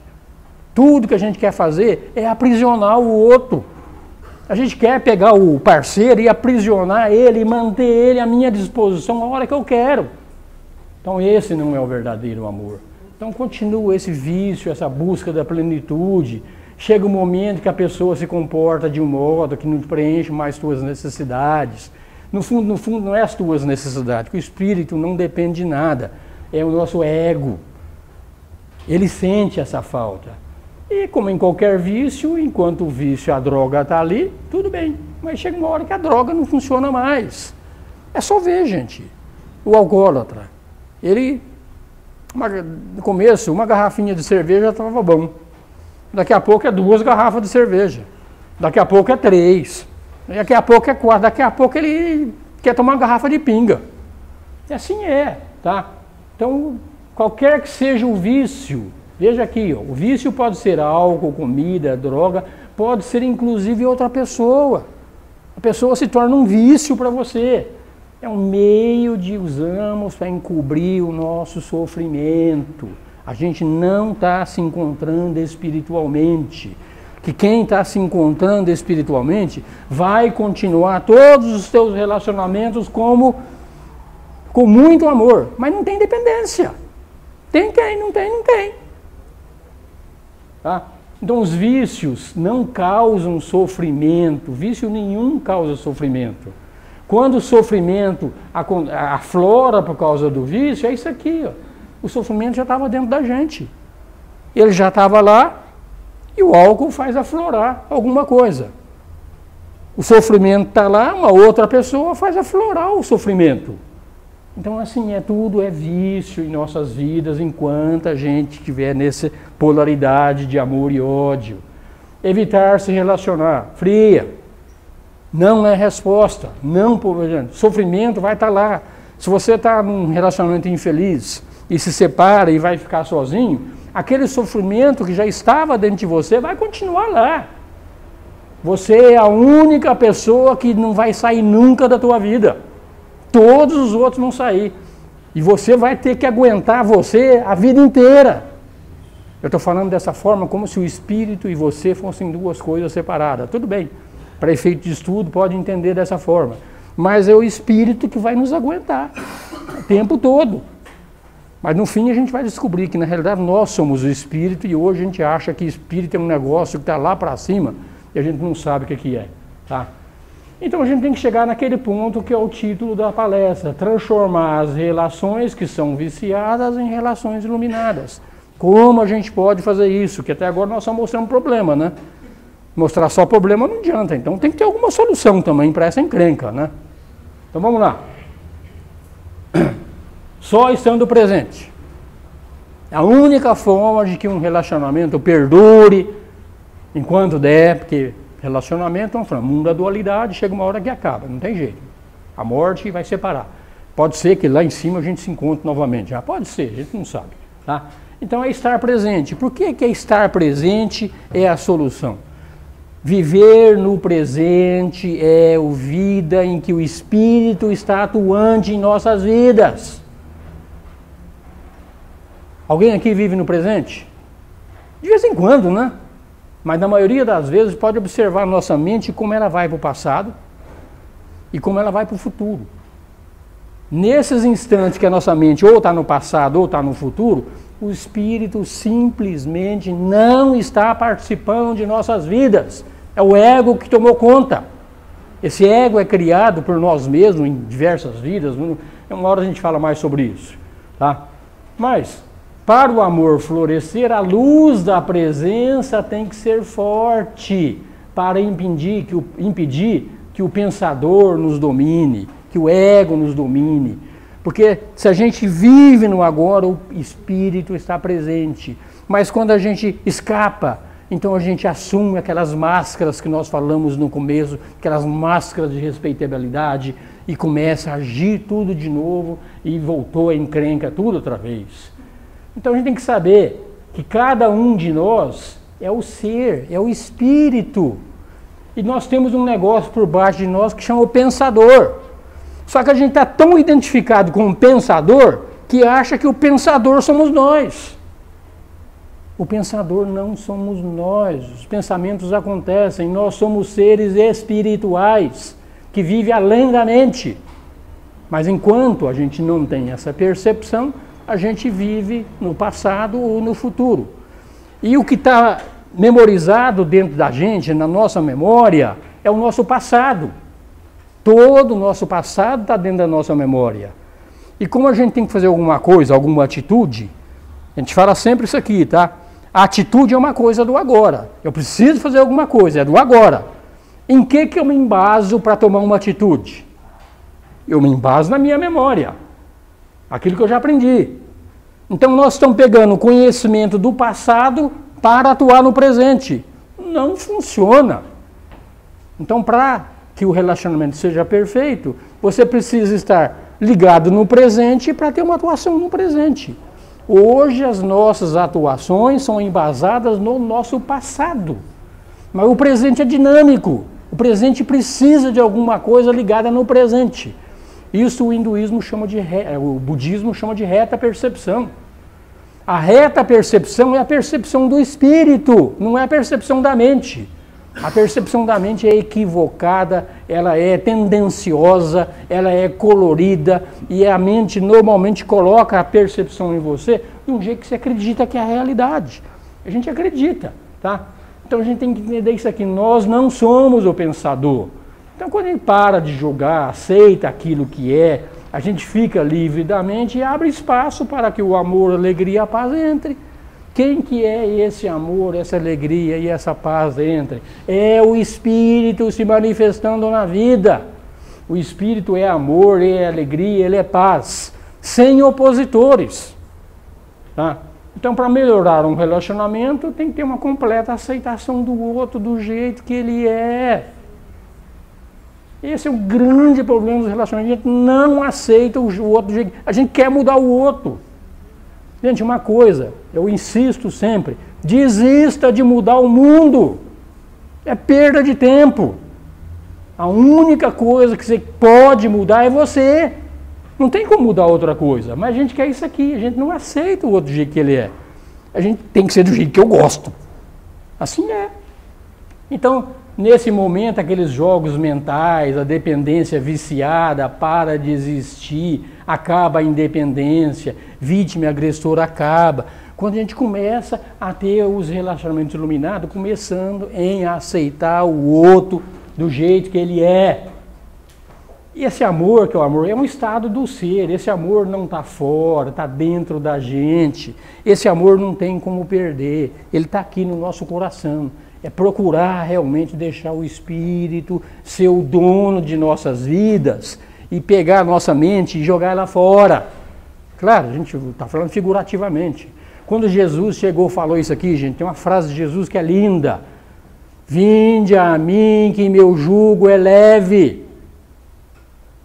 Tudo que a gente quer fazer é aprisionar o outro. A gente quer pegar o parceiro e aprisionar ele e manter ele à minha disposição a hora que eu quero. Então esse não é o verdadeiro amor. Então continua esse vício, essa busca da plenitude. Chega um momento que a pessoa se comporta de um modo que não preenche mais suas necessidades. No fundo, não é as tuas necessidades, porque o espírito não depende de nada. É o nosso ego. Ele sente essa falta. E como em qualquer vício, enquanto o vício, a droga está ali, tudo bem. Mas chega uma hora que a droga não funciona mais. É só ver, gente. O alcoólatra, no começo, uma garrafinha de cerveja estava bom. Daqui a pouco é 2 garrafas de cerveja. Daqui a pouco é 3. Daqui a pouco é 4. Daqui a pouco ele quer tomar uma garrafa de pinga. E assim é, tá? Então, qualquer que seja o vício, veja aqui, ó, o vício pode ser álcool, comida, droga, pode ser inclusive outra pessoa. A pessoa se torna um vício para você. É um meio de usamos para encobrir o nosso sofrimento. A gente não está se encontrando espiritualmente. Que quem está se encontrando espiritualmente vai continuar todos os seus relacionamentos com muito amor. Mas não tem dependência. Tem quem? Não tem, não tem. Tá? Então os vícios não causam sofrimento. Vício nenhum causa sofrimento. Quando o sofrimento aflora por causa do vício, é isso aqui, ó. O sofrimento já estava dentro da gente. Ele já estava lá e o álcool faz aflorar alguma coisa. O sofrimento está lá, uma outra pessoa faz aflorar o sofrimento. Então, assim, tudo é vício em nossas vidas enquanto a gente estiver nessa polaridade de amor e ódio. Evitar se relacionar, fria. Não é resposta. Não, sofrimento vai estar lá. Se você está num relacionamento infeliz, e se separa e vai ficar sozinho, aquele sofrimento que já estava dentro de você vai continuar lá. Você é a única pessoa que não vai sair nunca da tua vida. Todos os outros vão sair. E você vai ter que aguentar você a vida inteira. Eu estou falando dessa forma como se o espírito e você fossem duas coisas separadas. Tudo bem, para efeito de estudo pode entender dessa forma. Mas é o espírito que vai nos aguentar o tempo todo. Mas no fim a gente vai descobrir que na realidade nós somos o espírito e hoje a gente acha que espírito é um negócio que está lá para cima e a gente não sabe o que é. Tá? Então a gente tem que chegar naquele ponto que é o título da palestra, transformar as relações que são viciadas em relações iluminadas. Como a gente pode fazer isso? Que até agora nós só mostramos problema, né? Mostrar só problema não adianta, então tem que ter alguma solução também para essa encrenca, né? Então vamos lá. Só estando presente. A única forma de que um relacionamento perdure enquanto der, porque relacionamento, vamos falar, mundo da dualidade, chega uma hora que acaba, não tem jeito. A morte vai separar. Pode ser que lá em cima a gente se encontre novamente, já pode ser, a gente não sabe. Tá? Então é estar presente. Por que é estar presente é a solução? Viver no presente é a vida em que o Espírito está atuante em nossas vidas. Alguém aqui vive no presente? De vez em quando, né? Mas na maioria das vezes pode observar a nossa mente como ela vai para o passado e como ela vai para o futuro. Nesses instantes que a nossa mente ou está no passado ou está no futuro, o Espírito simplesmente não está participando de nossas vidas. É o ego que tomou conta. Esse ego é criado por nós mesmos em diversas vidas. Uma hora a gente fala mais sobre isso. Tá? Mas, para o amor florescer, a luz da presença tem que ser forte para impedir que o pensador nos domine, que o ego nos domine. Porque se a gente vive no agora, o Espírito está presente. Mas quando a gente escapa, então a gente assume aquelas máscaras que nós falamos no começo, aquelas máscaras de respeitabilidade, e começa a agir tudo de novo, e voltou a encrenca tudo outra vez. Então a gente tem que saber que cada um de nós é o ser, é o espírito. E nós temos um negócio por baixo de nós que chama o pensador. Só que a gente está tão identificado com o pensador que acha que o pensador somos nós. O pensador não somos nós. Os pensamentos acontecem. Nós somos seres espirituais que vivem além da mente. Mas enquanto a gente não tem essa percepção, a gente vive no passado ou no futuro. E o que está memorizado dentro da gente, na nossa memória, é o nosso passado. Todo o nosso passado está dentro da nossa memória. E como a gente tem que fazer alguma coisa, alguma atitude, a gente fala sempre isso aqui, tá? A atitude é uma coisa do agora. Eu preciso fazer alguma coisa, é do agora. Em que eu me embaso para tomar uma atitude? Eu me embaso na minha memória. Aquilo que eu já aprendi. Então nós estamos pegando o conhecimento do passado para atuar no presente. Não funciona. Então para que o relacionamento seja perfeito, você precisa estar ligado no presente para ter uma atuação no presente. Hoje as nossas atuações são embasadas no nosso passado. Mas o presente é dinâmico. O presente precisa de alguma coisa ligada no presente. Isso o hinduísmo chama o budismo chama de reta percepção. A reta percepção é a percepção do espírito, não é a percepção da mente. A percepção da mente é equivocada, ela é tendenciosa, ela é colorida, e a mente normalmente coloca a percepção em você de um jeito que você acredita que é a realidade. A gente acredita, tá? Então a gente tem que entender isso aqui, nós não somos o pensador. Então quando a gente para de julgar, aceita aquilo que é, a gente fica livre da mente e abre espaço para que o amor, a alegria e a paz entre. Quem que é esse amor, essa alegria e essa paz entre? É o Espírito se manifestando na vida. O Espírito é amor, é alegria, ele é paz, sem opositores. Tá? Então, para melhorar um relacionamento, tem que ter uma completa aceitação do outro, do jeito que ele é. Esse é o grande problema dos relacionamentos. A gente não aceita o outro do jeito. A gente quer mudar o outro. Gente, uma coisa, eu insisto sempre, desista de mudar o mundo. É perda de tempo. A única coisa que você pode mudar é você. Não tem como mudar outra coisa. Mas a gente quer isso aqui, a gente não aceita o outro jeito que ele é. A gente tem que ser do jeito que eu gosto. Assim é. Então, nesse momento, aqueles jogos mentais, a dependência viciada para de existir, acaba a independência, vítima e agressor acaba. Quando a gente começa a ter os relacionamentos iluminados, começando em aceitar o outro do jeito que ele é. E esse amor, que é o amor, é um estado do ser. Esse amor não está fora, está dentro da gente. Esse amor não tem como perder. Ele está aqui no nosso coração. É procurar realmente deixar o Espírito ser o dono de nossas vidas e pegar a nossa mente e jogar ela fora. Claro, a gente está falando figurativamente. Quando Jesus chegou e falou isso aqui, gente, tem uma frase de Jesus que é linda. Vinde a mim que meu jugo é leve.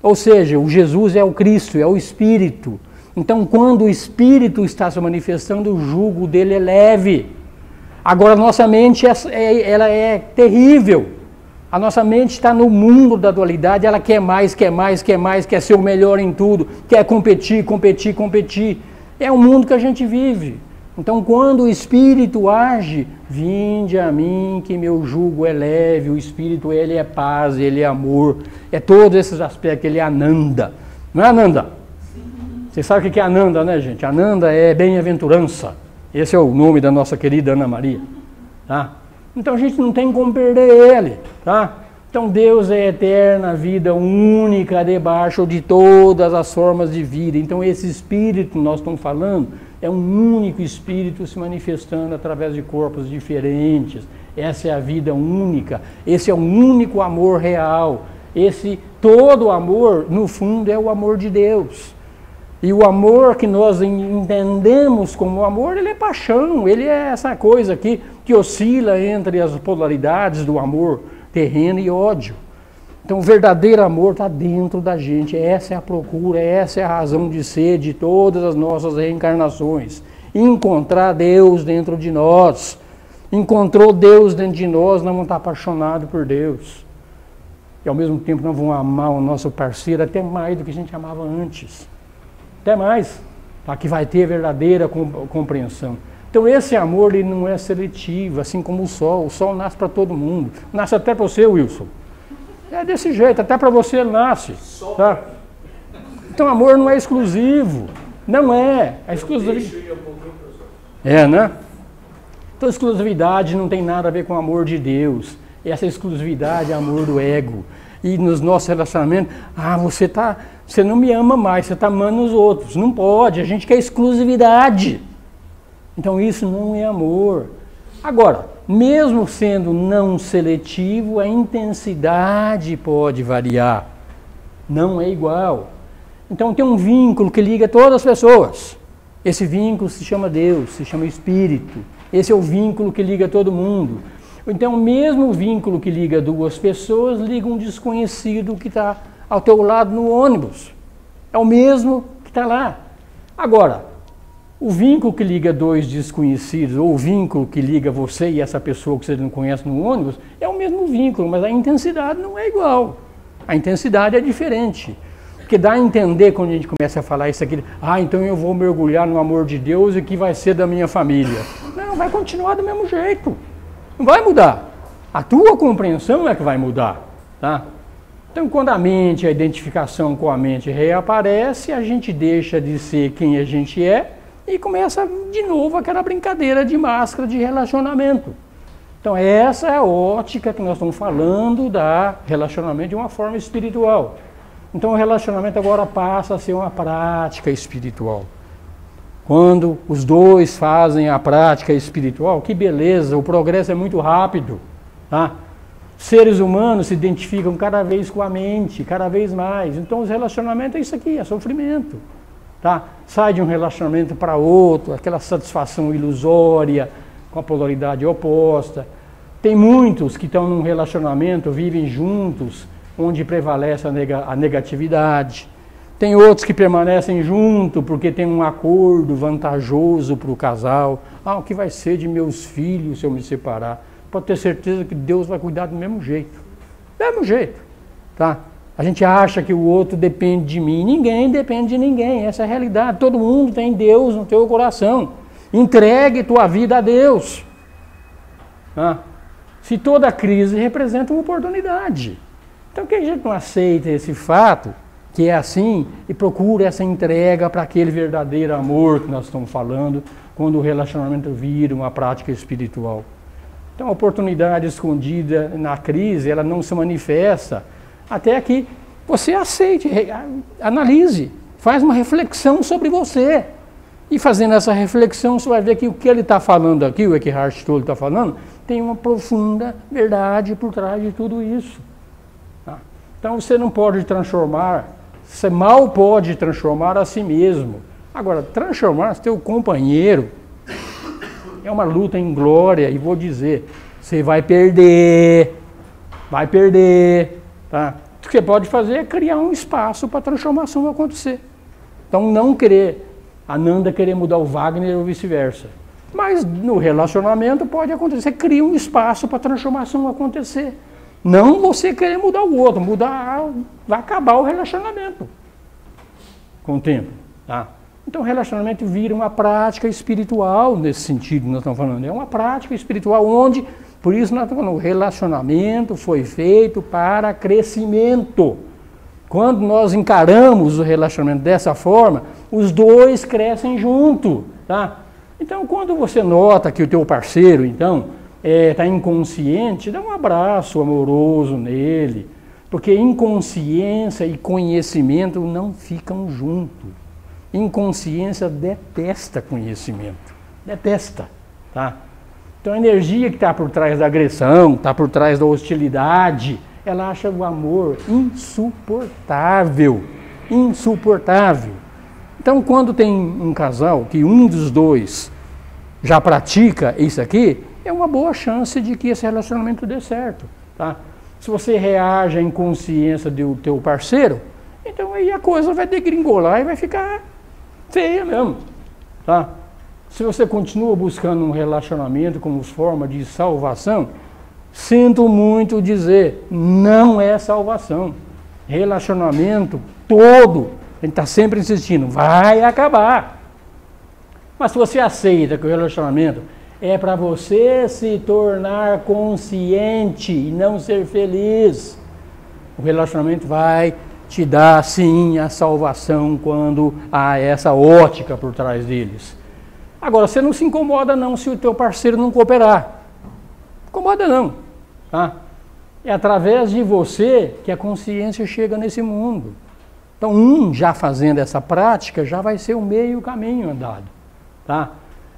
Ou seja, o Jesus é o Cristo, é o Espírito. Então, quando o Espírito está se manifestando, o jugo dele é leve. Agora, a nossa mente ela é terrível. A nossa mente está no mundo da dualidade, ela quer mais, quer mais, quer mais, quer ser o melhor em tudo, quer competir, competir, competir. É o mundo que a gente vive. Então, quando o Espírito age, vinde a mim que meu jugo é leve, o Espírito ele é paz, ele é amor, é todos esses aspectos, ele é Ananda. Não é Ananda? Você sabe o que é Ananda, né, gente? Ananda é bem-aventurança. Esse é o nome da nossa querida Ana Maria. Tá? Então, a gente não tem como perder ele. Tá? Então, Deus é eterna, vida única, debaixo de todas as formas de vida. Então, esse Espírito que nós estamos falando é um único Espírito se manifestando através de corpos diferentes. Essa é a vida única. Esse é o único amor real. Todo amor, no fundo, é o amor de Deus. E o amor que nós entendemos como amor, ele é paixão, ele é essa coisa aqui que oscila entre as polaridades do amor terreno e ódio. Então o verdadeiro amor está dentro da gente, essa é a procura, essa é a razão de ser de todas as nossas reencarnações. Encontrar Deus dentro de nós. Encontrou Deus dentro de nós, nós vamos estar apaixonados por Deus. E ao mesmo tempo nós vamos amar o nosso parceiro até mais do que a gente amava antes. Até mais, tá? Que vai ter verdadeira compreensão. Então esse amor ele não é seletivo, assim como o sol nasce para todo mundo, nasce até para você, Wilson. É desse jeito, até para você ele nasce. Tá? Então amor não é exclusivo, não é. A exclusividade. É, né? Então exclusividade não tem nada a ver com o amor de Deus. Essa exclusividade é amor do ego. E nos nossos relacionamentos, você não me ama mais, você está amando os outros. Não pode, a gente quer exclusividade. Então isso não é amor. Agora, mesmo sendo não seletivo, a intensidade pode variar. Não é igual. Então tem um vínculo que liga todas as pessoas. Esse vínculo se chama Deus, se chama Espírito. Esse é o vínculo que liga todo mundo. Então, o mesmo vínculo que liga duas pessoas, liga um desconhecido que está ao teu lado no ônibus. É o mesmo que está lá. Agora, o vínculo que liga dois desconhecidos, ou o vínculo que liga você e essa pessoa que você não conhece no ônibus, é o mesmo vínculo, mas a intensidade não é igual. A intensidade é diferente. Porque dá a entender quando a gente começa a falar isso aqui, então eu vou mergulhar no amor de Deus e que vai ser da minha família. Não, vai continuar do mesmo jeito. Não vai mudar. A tua compreensão é que vai mudar. Tá? Então, quando a mente, a identificação com a mente reaparece, a gente deixa de ser quem a gente é e começa de novo aquela brincadeira de máscara de relacionamento. Então, essa é a ótica que nós estamos falando da relacionamento de uma forma espiritual. Então, o relacionamento agora passa a ser uma prática espiritual. Quando os dois fazem a prática espiritual, que beleza, o progresso é muito rápido. Tá? Seres humanos se identificam cada vez com a mente, cada vez mais. Então, os relacionamentos é isso aqui, é sofrimento. Tá? Sai de um relacionamento para outro, aquela satisfação ilusória, com a polaridade oposta. Tem muitos que estão num relacionamento, vivem juntos, onde prevalece a negatividade. Tem outros que permanecem junto porque tem um acordo vantajoso para o casal. O que vai ser de meus filhos se eu me separar? Pode ter certeza que Deus vai cuidar do mesmo jeito. Do mesmo jeito, tá? A gente acha que o outro depende de mim. Ninguém depende de ninguém. Essa é a realidade. Todo mundo tem Deus no teu coração. Entregue tua vida a Deus. Tá? Se toda crise representa uma oportunidade. Então, que a gente não aceita esse fato, que é assim, e procura essa entrega para aquele verdadeiro amor que nós estamos falando, quando o relacionamento vira uma prática espiritual. Então, a oportunidade escondida na crise, ela não se manifesta até que você aceite, analise, faz uma reflexão sobre você. E fazendo essa reflexão, você vai ver que o que ele está falando aqui, o Eckhart Tolle está falando, tem uma profunda verdade por trás de tudo isso. Tá? Então, você não pode transformar, você mal pode transformar a si mesmo. Agora, transformar seu companheiro é uma luta em glória, e vou dizer, você vai perder, tá? O que você pode fazer é criar um espaço para a transformação acontecer. Então, não querer, a Nanda querer mudar o Wagner ou vice-versa. Mas no relacionamento pode acontecer, você cria um espaço para a transformação acontecer. Não você querer mudar o outro, vai acabar o relacionamento com o tempo, tá? Então, o relacionamento vira uma prática espiritual, nesse sentido que nós estamos falando. É uma prática espiritual onde, por isso nós estamos falando, o relacionamento foi feito para crescimento. Quando nós encaramos o relacionamento dessa forma, os dois crescem junto, tá? Então, quando você nota que o teu parceiro, então, está inconsciente, dá um abraço amoroso nele, porque inconsciência e conhecimento não ficam juntos. Inconsciência detesta conhecimento, detesta, tá? Então a energia que está por trás da agressão, está por trás da hostilidade, ela acha o amor insuportável, insuportável. Então quando tem um casal que um dos dois já pratica isso aqui, é uma boa chance de que esse relacionamento dê certo, tá? Se você reage à inconsciência do teu parceiro, então aí a coisa vai degringolar e vai ficar feia mesmo, tá? Se você continua buscando um relacionamento como forma de salvação, sinto muito dizer, não é salvação. Relacionamento todo, a gente está sempre insistindo, vai acabar. Mas se você aceita que o relacionamento é para você se tornar consciente e não ser feliz, o relacionamento vai te dá sim a salvação quando há essa ótica por trás deles. Agora, você não se incomoda não se o teu parceiro não cooperar. Incomoda não, tá? É através de você que a consciência chega nesse mundo. Então, um já fazendo essa prática já vai ser o meio caminho andado, tá?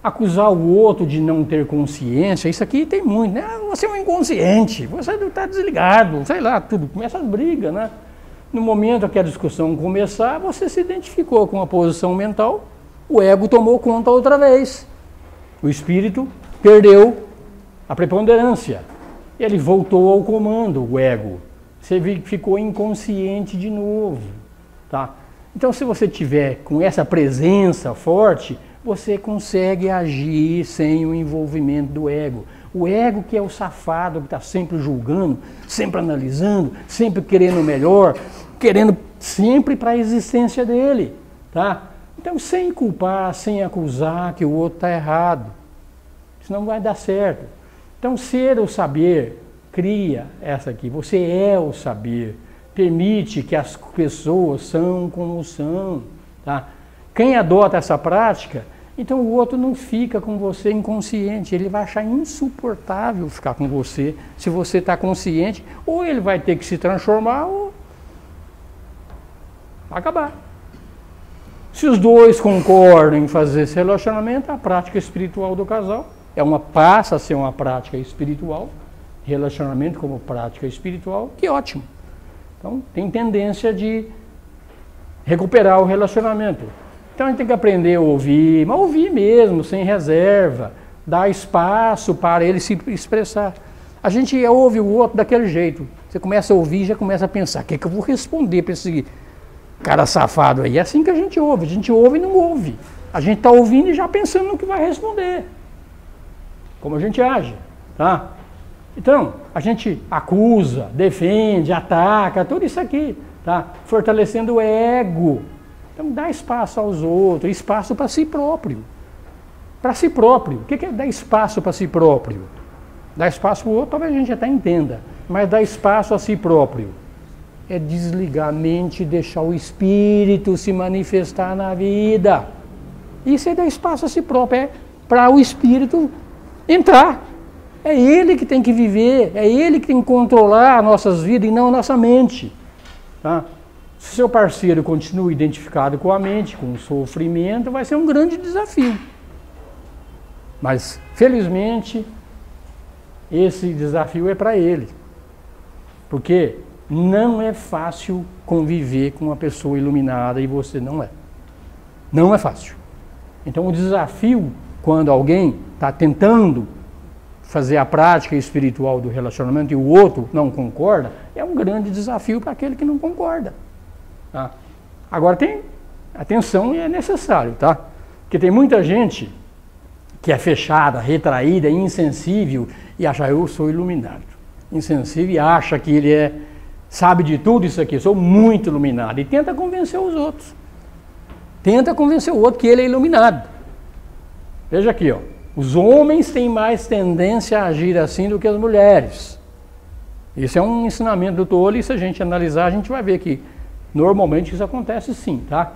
Acusar o outro de não ter consciência, isso aqui tem muito, né? Você é um inconsciente, você está desligado, sei lá, tudo, começa as brigas, né? No momento que a discussão começar, você se identificou com a posição mental, o ego tomou conta outra vez. O espírito perdeu a preponderância. Ele voltou ao comando, o ego. Você ficou inconsciente de novo, tá? Então, se você tiver com essa presença forte, você consegue agir sem o envolvimento do ego. O ego que é o safado, que está sempre julgando, sempre analisando, sempre querendo o melhor, querendo sempre para a existência dele, tá? Então, sem culpar, sem acusar que o outro está errado, senão não vai dar certo. Então, ser o saber, cria essa aqui, você é o saber, permite que as pessoas são como são, tá? Quem adota essa prática, então o outro não fica com você inconsciente, ele vai achar insuportável ficar com você, se você está consciente, ou ele vai ter que se transformar, ou vai acabar. Se os dois concordam em fazer esse relacionamento, a prática espiritual do casal passa a ser uma prática espiritual, relacionamento como prática espiritual, que ótimo. Então tem tendência de recuperar o relacionamento. Então a gente tem que aprender a ouvir, mas ouvir mesmo, sem reserva, dar espaço para ele se expressar. A gente ouve o outro daquele jeito. Você começa a ouvir e já começa a pensar, o que é que eu vou responder para esse cara safado aí. É assim que a gente ouve e não ouve. A gente está ouvindo e já pensando no que vai responder. Como a gente age, tá? Então, a gente acusa, defende, ataca, tudo isso aqui, tá? Fortalecendo o ego. Então, dá espaço aos outros, espaço para si próprio. Para si próprio. O que é dar espaço para si próprio? Dar espaço para o outro, talvez a gente até entenda, mas dar espaço a si próprio é desligar a mente e deixar o espírito se manifestar na vida. Isso é dar espaço a si próprio, é para o espírito entrar. É ele que tem que viver, é ele que tem que controlar nossas vidas e não a nossa mente. Tá? Se seu parceiro continua identificado com a mente, com o sofrimento, vai ser um grande desafio. Mas, felizmente, esse desafio é para ele. Porque não é fácil conviver com uma pessoa iluminada e você não é. Não é fácil. Então, o desafio, quando alguém está tentando fazer a prática espiritual do relacionamento e o outro não concorda, é um grande desafio para aquele que não concorda. Tá? Agora, atenção, é necessário, tá? Porque tem muita gente que é fechada, retraída, insensível e acha, eu sou iluminado. Insensível e acha que ele sabe de tudo isso aqui, eu sou muito iluminado. E tenta convencer os outros. Tenta convencer o outro que ele é iluminado. Veja aqui, ó. Os homens têm mais tendência a agir assim do que as mulheres. Isso é um ensinamento do tolo e se a gente analisar, a gente vai ver que normalmente isso acontece sim, tá?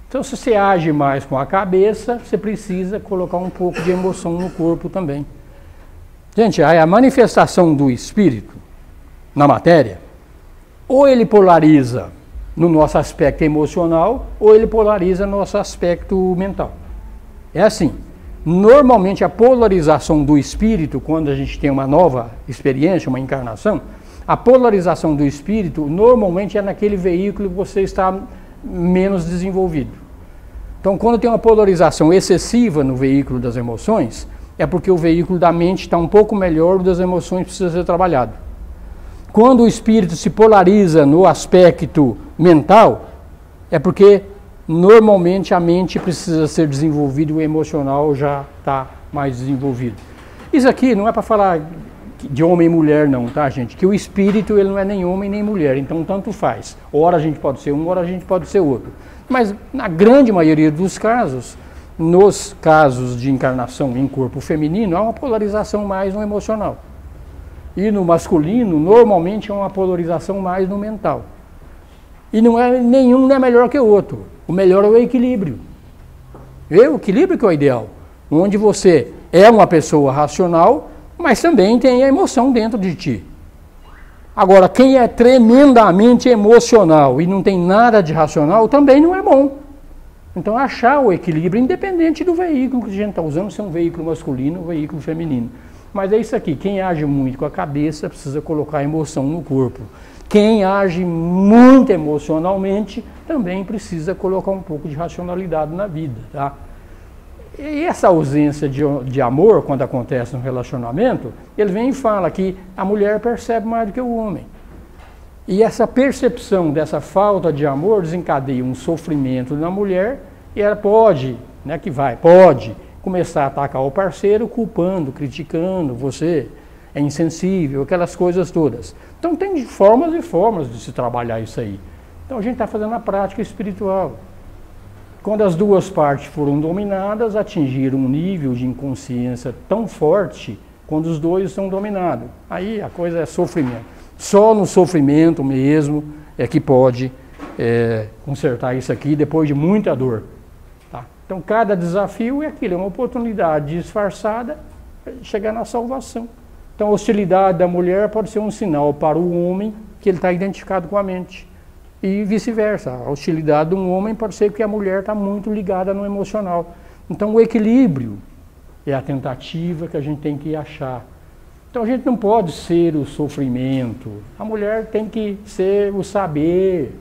Então, se você age mais com a cabeça, você precisa colocar um pouco de emoção no corpo também. Gente, a manifestação do espírito na matéria, ou ele polariza no nosso aspecto emocional, ou ele polariza no nosso aspecto mental. É assim. Normalmente, a polarização do espírito, quando a gente tem uma nova experiência, uma encarnação, a polarização do espírito, normalmente é naquele veículo que você está menos desenvolvido. Então, quando tem uma polarização excessiva no veículo das emoções, é porque o veículo da mente está um pouco melhor, o das emoções precisa ser trabalhado. Quando o espírito se polariza no aspecto mental, é porque normalmente a mente precisa ser desenvolvida e o emocional já está mais desenvolvido. Isso aqui não é para falar de homem e mulher não, tá, gente? Que o espírito ele não é nem homem nem mulher, então tanto faz. Ora a gente pode ser um, ora a gente pode ser outro. Mas na grande maioria dos casos, nos casos de encarnação em corpo feminino, há uma polarização mais no emocional. E no masculino, normalmente, é uma polarização mais no mental. E nenhum não é melhor que o outro. O melhor é o equilíbrio. O equilíbrio que é o ideal. Onde você é uma pessoa racional, mas também tem a emoção dentro de ti. Agora, quem é tremendamente emocional e não tem nada de racional, também não é bom. Então, achar o equilíbrio, independente do veículo que a gente está usando, se é um veículo masculino ou um veículo feminino. Mas é isso aqui, quem age muito com a cabeça precisa colocar emoção no corpo. Quem age muito emocionalmente também precisa colocar um pouco de racionalidade na vida, tá? E essa ausência de amor, quando acontece no relacionamento, ele vem e fala que a mulher percebe mais do que o homem. E essa percepção dessa falta de amor desencadeia um sofrimento na mulher e ela pode começar a atacar o parceiro culpando, criticando, você é insensível, aquelas coisas todas. Então tem formas e formas de se trabalhar isso aí. Então a gente está fazendo a prática espiritual. Quando as duas partes foram dominadas, atingiram um nível de inconsciência tão forte quando os dois são dominados. Aí a coisa é sofrimento. Só no sofrimento mesmo é que pode consertar isso aqui depois de muita dor. Tá? Então cada desafio é aquilo, é uma oportunidade disfarçada de chegar na salvação. Então a hostilidade da mulher pode ser um sinal para o homem que ele está identificado com a mente. E vice-versa, a hostilidade de um homem pode ser que a mulher está muito ligada no emocional. Então o equilíbrio é a tentativa que a gente tem que achar. Então a gente não pode ser o sofrimento, a mulher tem que ser o saber.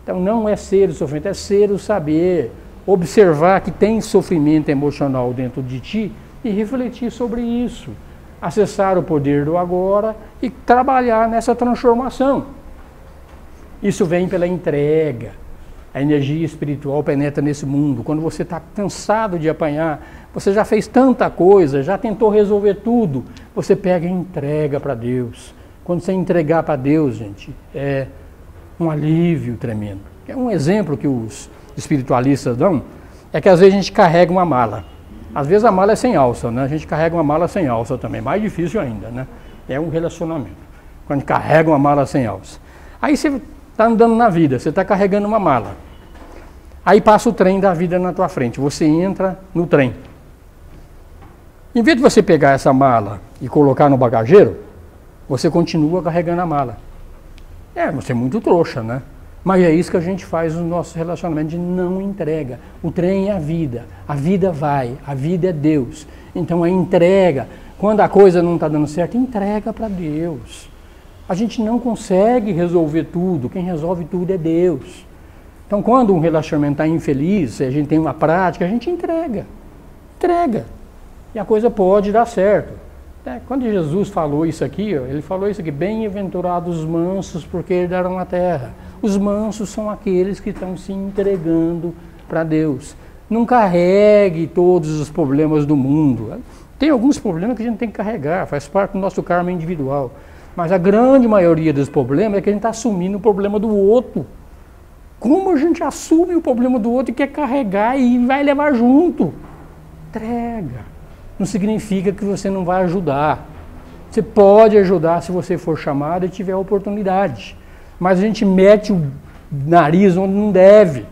Então não é ser o sofrimento, é ser o saber. Observar que tem sofrimento emocional dentro de ti e refletir sobre isso. Acessar o poder do agora e trabalhar nessa transformação. Isso vem pela entrega. A energia espiritual penetra nesse mundo. Quando você está cansado de apanhar, você já fez tanta coisa, já tentou resolver tudo, você pega e entrega para Deus. Quando você entregar para Deus, gente, é um alívio tremendo. É um exemplo que os espiritualistas dão, é que às vezes a gente carrega uma mala. Às vezes a mala é sem alça, né? A gente carrega uma mala sem alça também, mais difícil ainda, né? É um relacionamento. Quando a gente carrega uma mala sem alça. Aí você está andando na vida, você está carregando uma mala. Aí passa o trem da vida na tua frente, você entra no trem. Em vez de você pegar essa mala e colocar no bagageiro, você continua carregando a mala. Você é muito trouxa, né? Mas é isso que a gente faz no nosso relacionamento, de não entrega. O trem é a vida vai, a vida é Deus. Então a entrega, quando a coisa não está dando certo, entrega para Deus. A gente não consegue resolver tudo, quem resolve tudo é Deus. Então quando um relacionamento está infeliz, a gente tem uma prática, a gente entrega. E a coisa pode dar certo. Quando Jesus falou isso aqui, ele falou isso aqui, bem-aventurados os mansos, porque herdarão a terra. Os mansos são aqueles que estão se entregando para Deus. Não carregue todos os problemas do mundo. Tem alguns problemas que a gente tem que carregar, faz parte do nosso karma individual. Mas a grande maioria dos problemas é que a gente está assumindo o problema do outro. Como a gente assume o problema do outro e quer carregar e vai levar junto? Entrega. Não significa que você não vai ajudar. Você pode ajudar se você for chamado e tiver oportunidade. Mas a gente mete o nariz onde não deve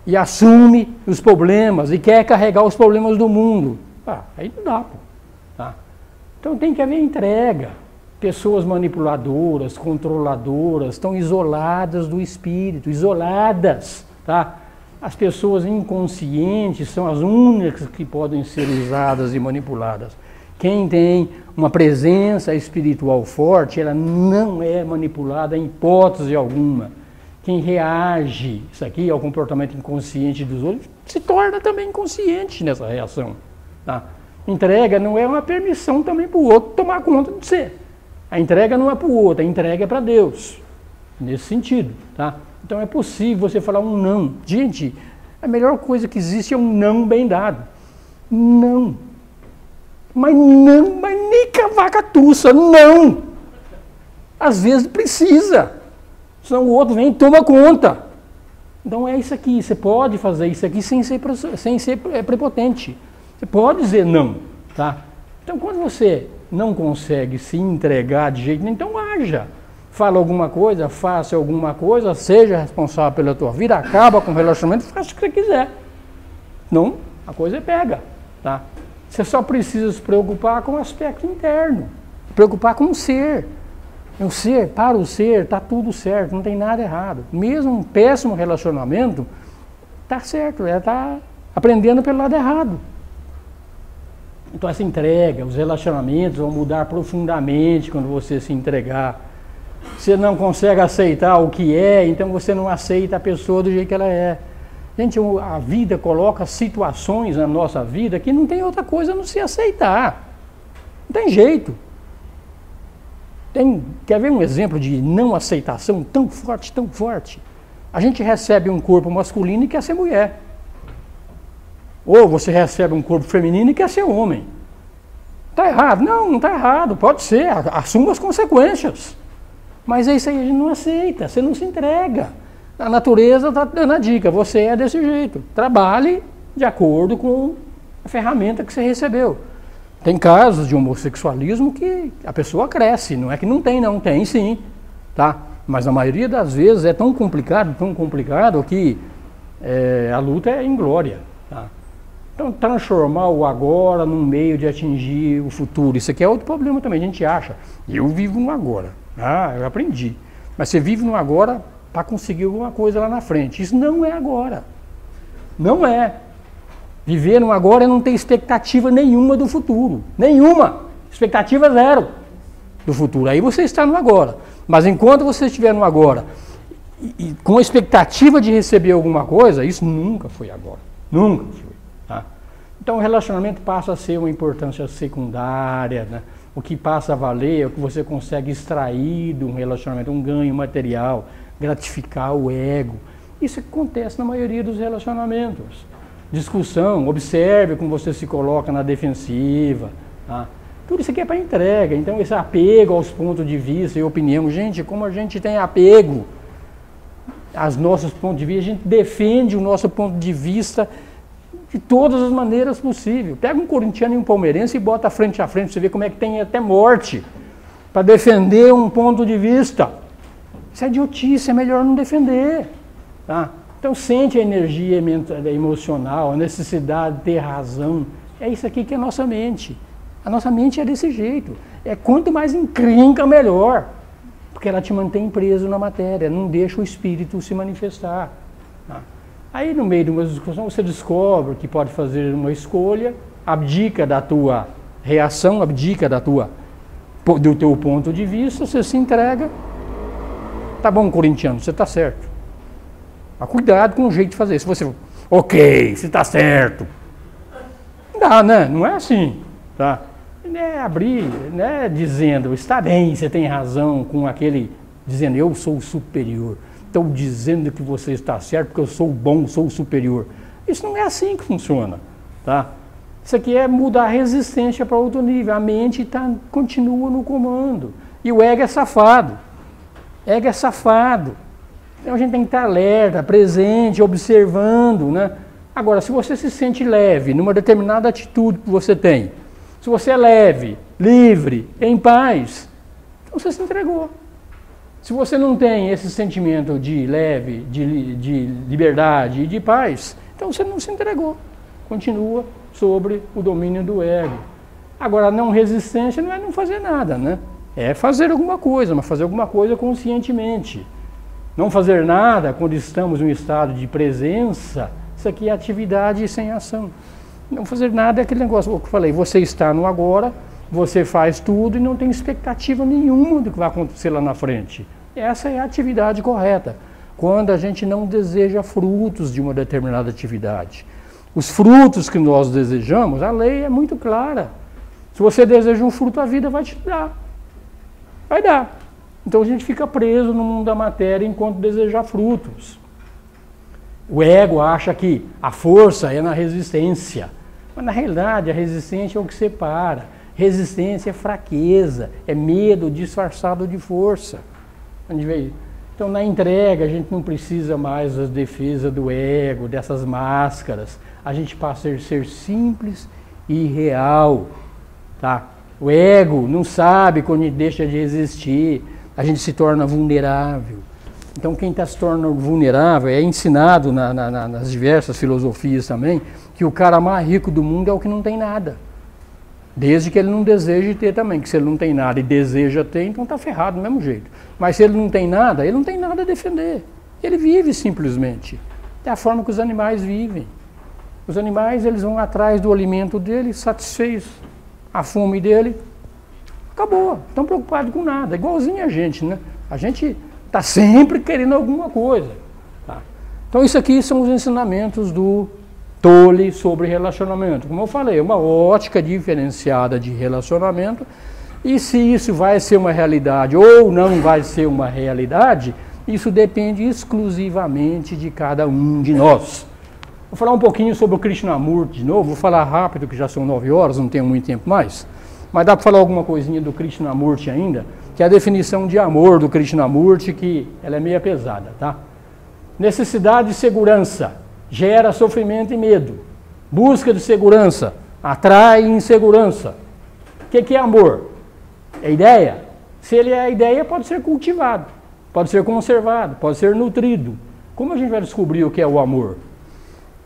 e assume os problemas e quer carregar os problemas do mundo. Aí não dá, pô. Tá? Então tem que haver entrega. Pessoas manipuladoras, controladoras, estão isoladas do espírito, isoladas, tá? As pessoas inconscientes são as únicas que podem ser usadas e manipuladas. Quem tem uma presença espiritual forte, ela não é manipulada em hipótese alguma. Quem reage, isso aqui, ao comportamento inconsciente dos outros, se torna também inconsciente nessa reação. Tá? Entrega não é uma permissão também para o outro tomar conta de você. A entrega não é para o outro, a entrega é para Deus. Nesse sentido, tá? Então é possível você falar um não. Gente, a melhor coisa que existe é um não bem dado. Não. Mas nem que a vaca tussa, não. Às vezes precisa. Senão o outro vem e toma conta. Então é isso aqui, você pode fazer isso aqui sem ser prepotente. Você pode dizer não, tá? Então quando você não consegue se entregar de jeito nenhum, então haja. Fala alguma coisa, faça alguma coisa, seja responsável pela tua vida, acaba com o relacionamento, faça o que você quiser. Não, a coisa é pega, tá? Você só precisa se preocupar com o aspecto interno, preocupar com o ser. O ser, para o ser, está tudo certo, não tem nada errado. Mesmo um péssimo relacionamento, está certo, está aprendendo pelo lado errado. Então essa entrega, os relacionamentos vão mudar profundamente quando você se entregar. Você não consegue aceitar o que é, então você não aceita a pessoa do jeito que ela é. Gente, a vida coloca situações na nossa vida que não tem outra coisa a não se aceitar. Não tem jeito. Quer ver um exemplo de não aceitação tão forte, tão forte? A gente recebe um corpo masculino e quer ser mulher. Ou você recebe um corpo feminino e quer ser homem. Está errado? Não está errado. Pode ser. Assuma as consequências. Mas é isso aí, a gente não aceita, você não se entrega. A natureza está dando a dica, você é desse jeito. Trabalhe de acordo com a ferramenta que você recebeu. Tem casos de homossexualismo que a pessoa cresce, não é que não tem, não, tem sim. Tá? Mas a maioria das vezes é tão complicado que a luta é inglória. Tá? Então transformar o agora num meio de atingir o futuro, isso aqui é outro problema também, a gente acha. Eu vivo no agora. Eu aprendi. Mas você vive no agora para conseguir alguma coisa lá na frente. Isso não é agora. Não é. Viver no agora é não ter expectativa nenhuma do futuro. Nenhuma. Expectativa zero do futuro. Aí você está no agora. Mas enquanto você estiver no agora e com a expectativa de receber alguma coisa, isso nunca foi agora. Nunca foi. Tá? Então o relacionamento passa a ser uma importância secundária, né? O que passa a valer é o que você consegue extrair de um relacionamento, um ganho material, gratificar o ego. Isso acontece na maioria dos relacionamentos. Discussão, observe como você se coloca na defensiva. Tá? Tudo isso aqui é para entrega. Então, esse apego aos pontos de vista e opinião. Gente, como a gente tem apego aos nossos pontos de vista, a gente defende o nosso ponto de vista de todas as maneiras possíveis. Pega um corintiano e um palmeirense e bota frente a frente, você vê como é que tem até morte para defender um ponto de vista. Isso é idiotice, é melhor não defender. Tá? Então sente a energia emocional, a necessidade de ter razão. É isso aqui que é a nossa mente. A nossa mente é desse jeito. É quanto mais encrenca, melhor. Porque ela te mantém preso na matéria, não deixa o espírito se manifestar. Tá? Aí no meio de uma discussão você descobre que pode fazer uma escolha, abdica da tua reação, abdica do teu ponto de vista, você se entrega. Tá bom, corintiano, você está certo. Mas cuidado com o jeito de fazer. Se você, ok, você está certo. Não dá, né? Não é assim. Tá? Não é abrir, né, dizendo, está bem, você tem razão, com aquele, dizendo, eu sou superior. Estou dizendo que você está certo porque eu sou bom, sou superior. Isso não é assim que funciona. Tá? Isso aqui é mudar a resistência para outro nível. A mente continua no comando. E o ego é safado. Ego é safado. Então a gente tem que estar alerta, presente, observando, né? Agora, se você se sente leve numa determinada atitude que você tem, se você é leve, livre, em paz, então você se entregou. Se você não tem esse sentimento de leve, de liberdade e de paz, então você não se entregou. Continua sobre o domínio do ego. Agora, não resistência não é não fazer nada, né? É fazer alguma coisa, mas fazer alguma coisa conscientemente. Não fazer nada quando estamos em um estado de presença, isso aqui é atividade sem ação. Não fazer nada é aquele negócio que eu falei, você está no agora, você faz tudo e não tem expectativa nenhuma do que vai acontecer lá na frente. Essa é a atividade correta, quando a gente não deseja frutos de uma determinada atividade. Os frutos que nós desejamos, a lei é muito clara. Se você deseja um fruto, a vida vai te dar. Vai dar. Então a gente fica preso no mundo da matéria enquanto deseja frutos. O ego acha que a força é na resistência. Mas na realidade a resistência é o que separa. Resistência é fraqueza, é medo disfarçado de força. Então na entrega a gente não precisa mais das defesas do ego, dessas máscaras. A gente passa a ser simples e real. Tá? O ego não sabe quando deixa de existir, a gente se torna vulnerável. Então quem se torna vulnerável é ensinado nas diversas filosofias também, que o cara mais rico do mundo é o que não tem nada. Desde que ele não deseje ter também, que se ele não tem nada e deseja ter, então está ferrado do mesmo jeito. Mas se ele não tem nada a defender. Ele vive simplesmente. É a forma que os animais vivem. Os animais, eles vão atrás do alimento dele, satisfez a fome dele, acabou. Estão preocupados com nada. Igualzinho a gente, né? A gente está sempre querendo alguma coisa. Tá? Então isso aqui são os ensinamentos do Tolle sobre relacionamento. Como eu falei, é uma ótica diferenciada de relacionamento, e se isso vai ser uma realidade ou não vai ser uma realidade, isso depende exclusivamente de cada um de nós. Vou falar um pouquinho sobre o Krishnamurti de novo, vou falar rápido, que já são 9 horas, não tenho muito tempo mais, mas dá para falar alguma coisinha do Krishnamurti ainda, que é a definição de amor do Krishnamurti, que ela é meio pesada, tá? Necessidade de segurança gera sofrimento e medo. Busca de segurança atrai insegurança. O que é amor? É ideia? Se ele é a ideia, pode ser cultivado, pode ser conservado, pode ser nutrido. Como a gente vai descobrir o que é o amor?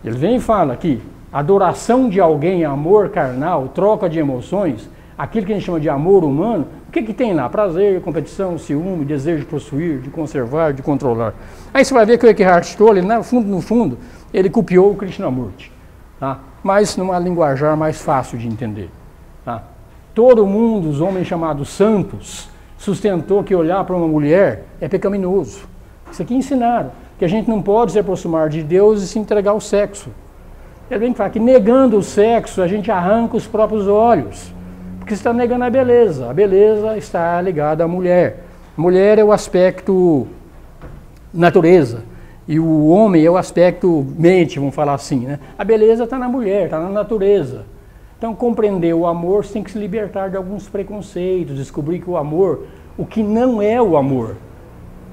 Ele vem e fala aqui, adoração de alguém, amor carnal, troca de emoções, aquilo que a gente chama de amor humano, o que tem lá? Prazer, competição, ciúme, desejo de possuir, de conservar, de controlar. Aí você vai ver que o Eckhart Tolle, no fundo, ele copiou o Krishnamurti, tá? Mas numa linguajar mais fácil de entender. Tá? Todo mundo, os homens chamados santos, sustentou que olhar para uma mulher é pecaminoso. Isso aqui ensinaram, que a gente não pode se aproximar de Deus e se entregar ao sexo. Ele vem falar que negando o sexo, a gente arranca os próprios olhos, porque você está negando a beleza está ligada à mulher. Mulher é o aspecto natureza, E o homem é o aspecto mente, vamos falar assim, né? A beleza está na mulher, está na natureza. Então, compreender o amor, você tem que se libertar de alguns preconceitos, descobrir que o amor, o que não é o amor.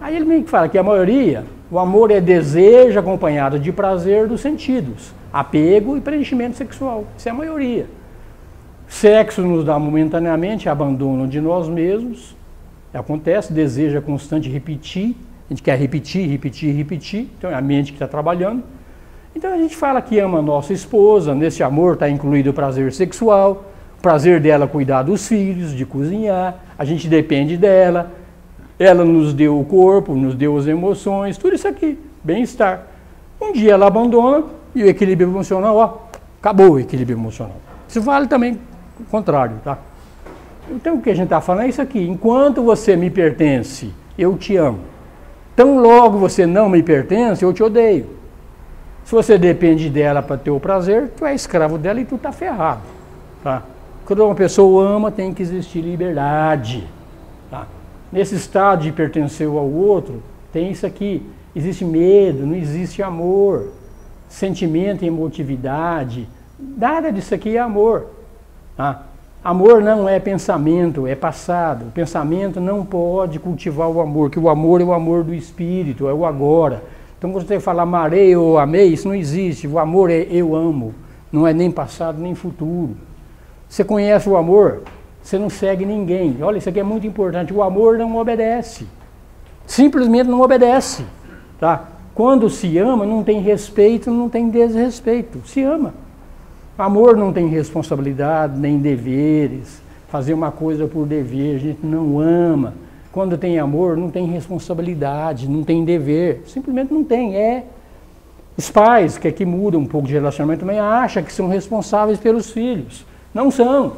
Aí ele meio que fala que a maioria, o amor é desejo acompanhado de prazer dos sentidos, apego e preenchimento sexual. Isso é a maioria. Sexo nos dá momentaneamente abandono de nós mesmos. Acontece, desejo é constante repetir. A gente quer repetir, repetir, repetir. Então é a mente que está trabalhando. Então a gente fala que ama a nossa esposa. Nesse amor está incluído o prazer sexual, o prazer dela cuidar dos filhos, de cozinhar. A gente depende dela. Ela nos deu o corpo, nos deu as emoções, tudo isso aqui, bem-estar. Um dia ela abandona e o equilíbrio emocional, ó, acabou o equilíbrio emocional. Isso vale também o contrário, tá? Então o que a gente está falando é isso aqui. Enquanto você me pertence, eu te amo. Tão logo você não me pertence, eu te odeio. Se você depende dela para ter o prazer, tu é escravo dela e tu está ferrado. Tá? Quando uma pessoa ama, tem que existir liberdade. Tá? Nesse estado de pertencer ao outro, tem isso aqui. Existe medo, não existe amor. Sentimento e emotividade. Nada disso aqui é amor. Tá? Amor não é pensamento, é passado. O pensamento não pode cultivar o amor, que o amor é o amor do espírito, é o agora. Então quando você fala amarei ou amei, isso não existe. O amor é eu amo, não é nem passado nem futuro. Você conhece o amor, você não segue ninguém. Olha, isso aqui é muito importante. O amor não obedece. Simplesmente não obedece. Tá? Quando se ama, não tem respeito, não tem desrespeito. Se ama. Amor não tem responsabilidade, nem deveres, fazer uma coisa por dever, a gente não ama. Quando tem amor, não tem responsabilidade, não tem dever, simplesmente não tem. Os pais, que aqui mudam um pouco de relacionamento, também acham que são responsáveis pelos filhos. Não são.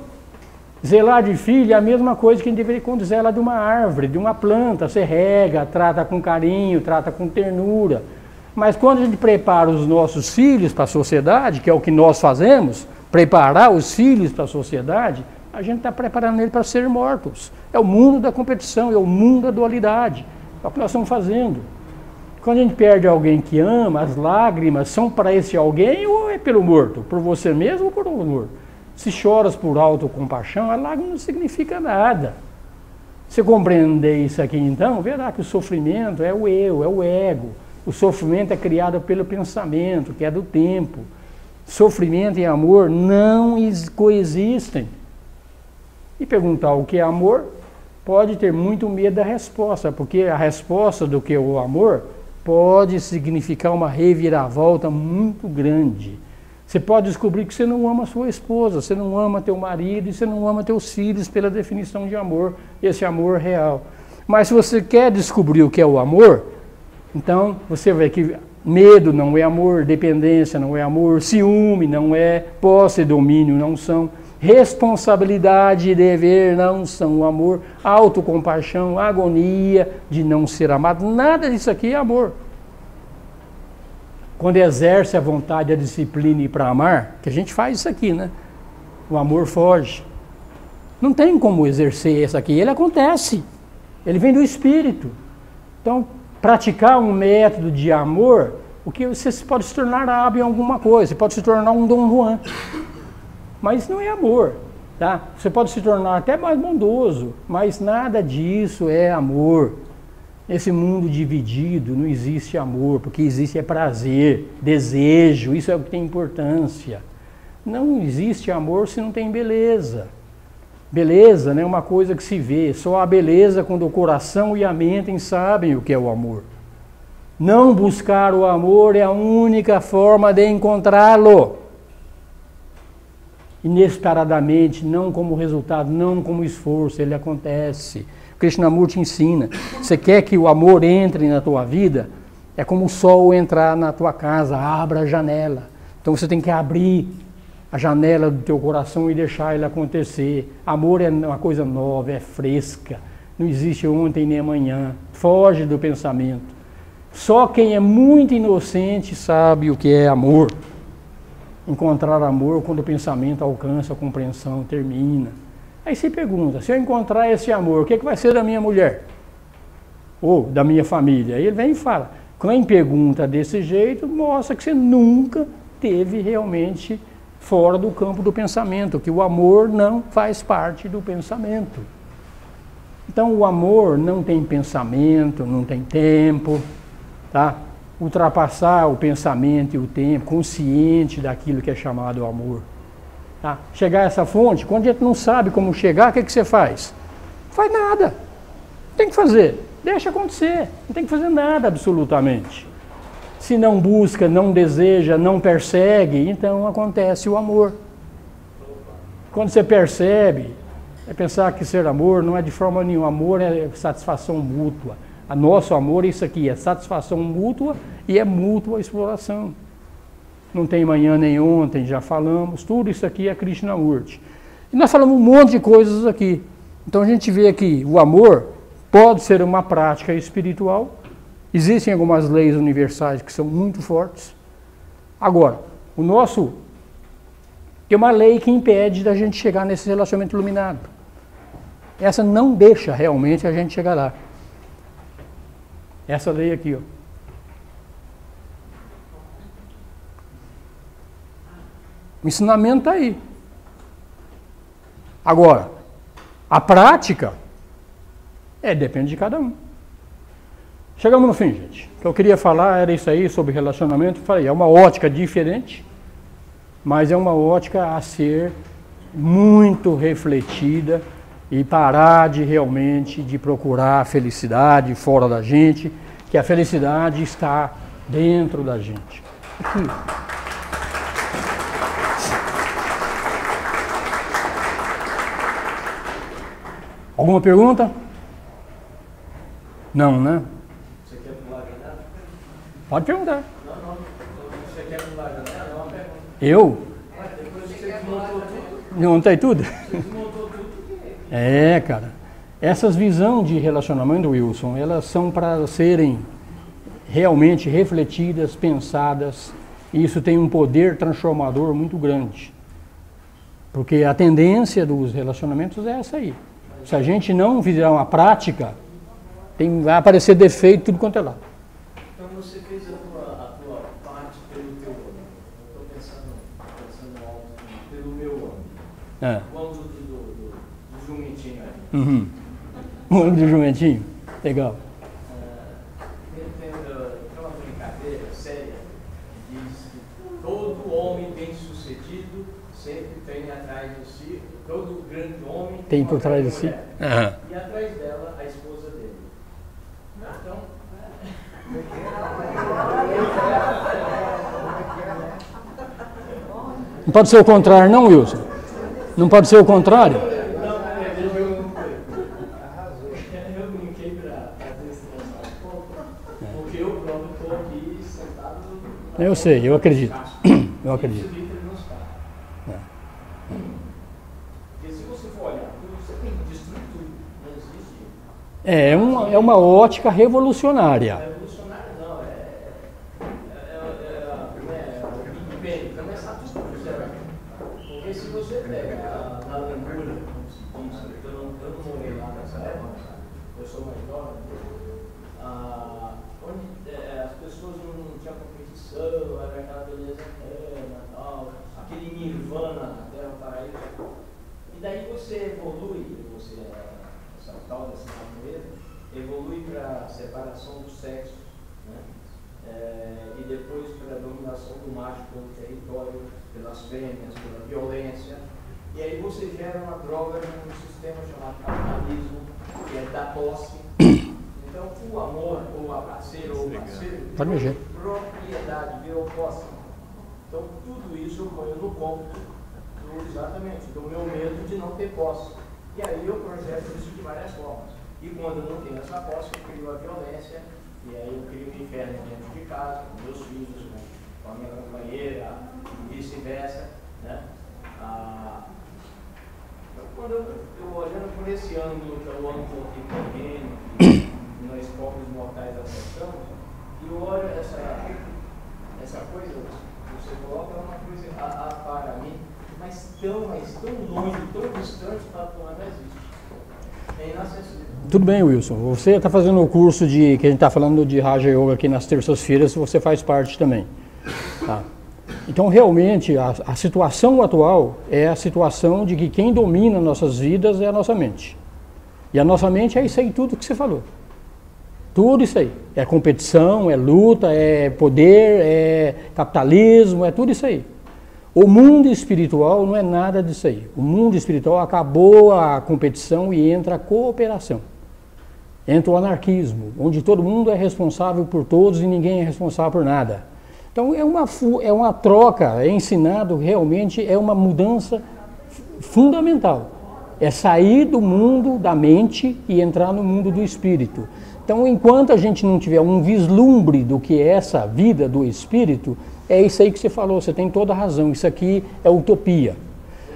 Zelar de filho é a mesma coisa que a gente deveria quando zela de uma árvore, de uma planta. Você rega, trata com carinho, trata com ternura. Mas quando a gente prepara os nossos filhos para a sociedade, que é o que nós fazemos, preparar os filhos para a sociedade, a gente está preparando eles para ser mortos. É o mundo da competição, é o mundo da dualidade. É o que nós estamos fazendo. Quando a gente perde alguém que ama, as lágrimas são para esse alguém ou é pelo morto? Por você mesmo ou por um morto? Se choras por autocompaixão, a lágrima não significa nada. Se compreender isso aqui então, verá que o sofrimento é o eu, é o ego. O sofrimento é criado pelo pensamento, que é do tempo. Sofrimento e amor não coexistem. E perguntar o que é amor, pode ter muito medo da resposta, porque a resposta do que é o amor pode significar uma reviravolta muito grande. Você pode descobrir que você não ama a sua esposa, você não ama teu marido e você não ama teus filhos pela definição de amor, esse amor real. Mas se você quer descobrir o que é o amor, então você vê que medo não é amor, dependência não é amor, ciúme não é, posse e domínio não são, responsabilidade e dever não são amor, autocompaixão, agonia de não ser amado, nada disso aqui é amor. Quando exerce a vontade, a disciplina e para amar, que a gente faz isso aqui, né? O amor foge. Não tem como exercer isso aqui, ele acontece, ele vem do espírito. Então, praticar um método de amor, o que você pode se tornar hábil em alguma coisa, você pode se tornar um Dom Juan, mas não é amor, tá? Você pode se tornar até mais bondoso, mas nada disso é amor. Nesse mundo dividido não existe amor, porque existe prazer, desejo, isso é o que tem importância. Não existe amor se não tem beleza. Beleza não é uma coisa que se vê, só a beleza quando o coração e a mente sabem o que é o amor. Não buscar o amor é a única forma de encontrá-lo. Inesperadamente, não como resultado, não como esforço, ele acontece. Krishnamurti ensina, você quer que o amor entre na tua vida, é como o sol entrar na tua casa, abra a janela. Então você tem que abrir a janela do teu coração e deixar ele acontecer. Amor é uma coisa nova, é fresca, não existe ontem nem amanhã, foge do pensamento. Só quem é muito inocente sabe o que é amor. Encontrar amor quando o pensamento alcança a compreensão, termina. Aí você pergunta, se eu encontrar esse amor, o que vai ser da minha mulher? Ou da minha família? Aí ele vem e fala, quem pergunta desse jeito mostra que você nunca teve realmente fora do campo do pensamento, que o amor não faz parte do pensamento. Então o amor não tem pensamento, não tem tempo, tá? Ultrapassar o pensamento e o tempo, consciente daquilo que é chamado amor. Tá? Chegar a essa fonte, quando a gente não sabe como chegar, o que você faz? Não faz nada. Não tem que fazer. Deixa acontecer. Não tem que fazer nada absolutamente. Se não busca, não deseja, não persegue, então acontece o amor. Quando você percebe, é pensar que ser amor não é de forma nenhuma. Amor é satisfação mútua. O nosso amor é isso aqui, é satisfação mútua e é mútua exploração. Não tem manhã nem ontem, já falamos, tudo isso aqui é Krishnamurti. E nós falamos um monte de coisas aqui. Então a gente vê que o amor pode ser uma prática espiritual. Existem algumas leis universais que são muito fortes. Agora, o nosso tem uma lei que impede da gente chegar nesse relacionamento iluminado. Essa não deixa realmente a gente chegar lá. Essa lei aqui, ó. O ensinamento está aí. Agora, a prática depende de cada um. Chegamos no fim, gente. O que eu queria falar era isso aí, sobre relacionamento. Falei, é uma ótica diferente, mas é uma ótica a ser muito refletida e parar de realmente de procurar a felicidade fora da gente, que a felicidade está dentro da gente. Aqui. Alguma pergunta? Não, né? Você quer pular a janela? Pode perguntar. Não. Você quer pular a janela? É uma pergunta. Eu? Depois que você desmontou tudo. Montei tudo? Você desmontou tudo. Cara. Essas visões de relacionamento, Wilson, elas são para serem realmente refletidas, pensadas, e isso tem um poder transformador muito grande. Porque a tendência dos relacionamentos é essa aí. Se a gente não fizer uma prática, vai aparecer defeito tudo quanto é lado. Então você fez a tua parte pelo teu âmbito. Estou pensando alto, pelo meu âmbito. O âmbito do jumentinho aí. Uhum. O âmbito do jumentinho? Legal. Tem uma brincadeira séria que diz que todo homem bem-sucedido sempre tem atrás de si, todo grande homem tem por trás de si. E atrás dela, a esposa dele. Então, não pode ser o contrário, não, Wilson? Não pode ser o contrário? Eu brinquei para destressar um pouco, porque eu próprio estou aqui sentado. Eu sei, eu acredito. Eu acredito. Porque se você for olhar tudo, você tem que destruir tudo. Não existe. É uma ótica revolucionária. Revolucionário não, o Big Bang, começar tudo do zero. Porque se você pega na lambrura, como se diz, eu não morei lá nessa época, eu sou mais jovem, onde as pessoas não tinham competição, era aquela beleza eterna, tal, aquele nirvana na terra, paraíso. E daí você evolui, essa tal dessa natureza, evolui para a separação dos sexos, né? E depois para a dominação do macho pelo território, pelas fêmeas, pela violência. E aí você gera uma droga num sistema chamado capitalismo, que é da posse. Então o amor, ou a parceira, ou o parceiro, virou propriedade, virou posse. Então tudo isso eu ponho no cômputo exatamente do meu medo de não ter posse. E aí eu projeto isso de várias formas. E quando eu não tenho essa posse, eu crio a violência, e aí eu crio um inferno dentro de casa, com meus filhos, com a minha companheira, e vice-versa, né? Então, quando eu olhando por esse ângulo, que é o ângulo aqui pequeno, que nós pobres mortais acessamos, e eu olho essa coisa que você coloca, é uma coisa para mim, mas tão longe, tão distante, para não existe. Tudo bem, Wilson. Você está fazendo o curso que a gente está falando de Raja Yoga aqui nas terças-feiras, você faz parte também. Tá? Então, realmente, a situação atual é a situação de que quem domina nossas vidas é a nossa mente. E a nossa mente é isso aí, tudo que você falou. Tudo isso aí. É competição, é luta, é poder, é capitalismo, é tudo isso aí. O mundo espiritual não é nada disso aí. O mundo espiritual acabou a competição e entra a cooperação. Entra o anarquismo, onde todo mundo é responsável por todos e ninguém é responsável por nada. Então é uma troca, é ensinado realmente, é uma mudança fundamental. É sair do mundo da mente e entrar no mundo do espírito. Então, enquanto a gente não tiver um vislumbre do que é essa vida do espírito, é isso aí que você falou, você tem toda a razão, isso aqui é utopia.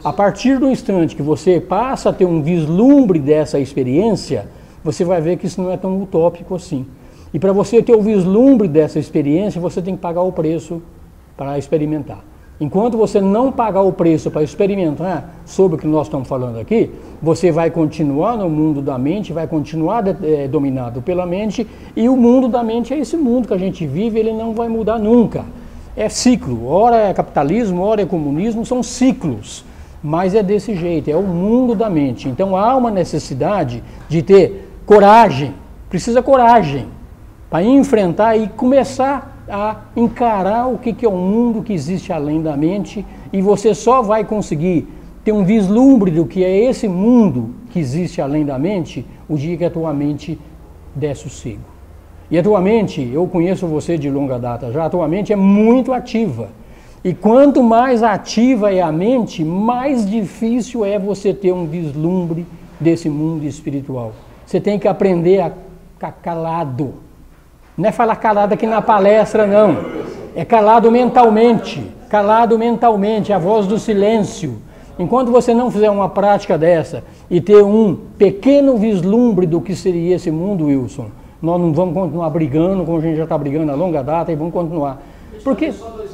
A partir do instante que você passa a ter um vislumbre dessa experiência, você vai ver que isso não é tão utópico assim. E para você ter o vislumbre dessa experiência, você tem que pagar o preço para experimentar. Enquanto você não pagar o preço para experimentar sobre o que nós estamos falando aqui, você vai continuar no mundo da mente, vai continuar dominado pela mente, e o mundo da mente é esse mundo que a gente vive, ele não vai mudar nunca. É ciclo, ora é capitalismo, ora é comunismo, são ciclos, mas é desse jeito, é o mundo da mente. Então há uma necessidade de ter coragem, precisa coragem, para enfrentar e começar a encarar o que é o mundo que existe além da mente, e você só vai conseguir ter um vislumbre do que é esse mundo que existe além da mente o dia que a tua mente der sossego. E a tua mente, eu conheço você de longa data já, a tua mente é muito ativa. E quanto mais ativa é a mente, mais difícil é você ter um vislumbre desse mundo espiritual. Você tem que aprender a ficar calado. Não é falar calado aqui na palestra, não. É calado mentalmente. Calado mentalmente, a voz do silêncio. Enquanto você não fizer uma prática dessa e ter um pequeno vislumbre do que seria esse mundo, Wilson, nós não vamos continuar brigando, como a gente já está brigando a longa data, e vamos continuar. Porque só 2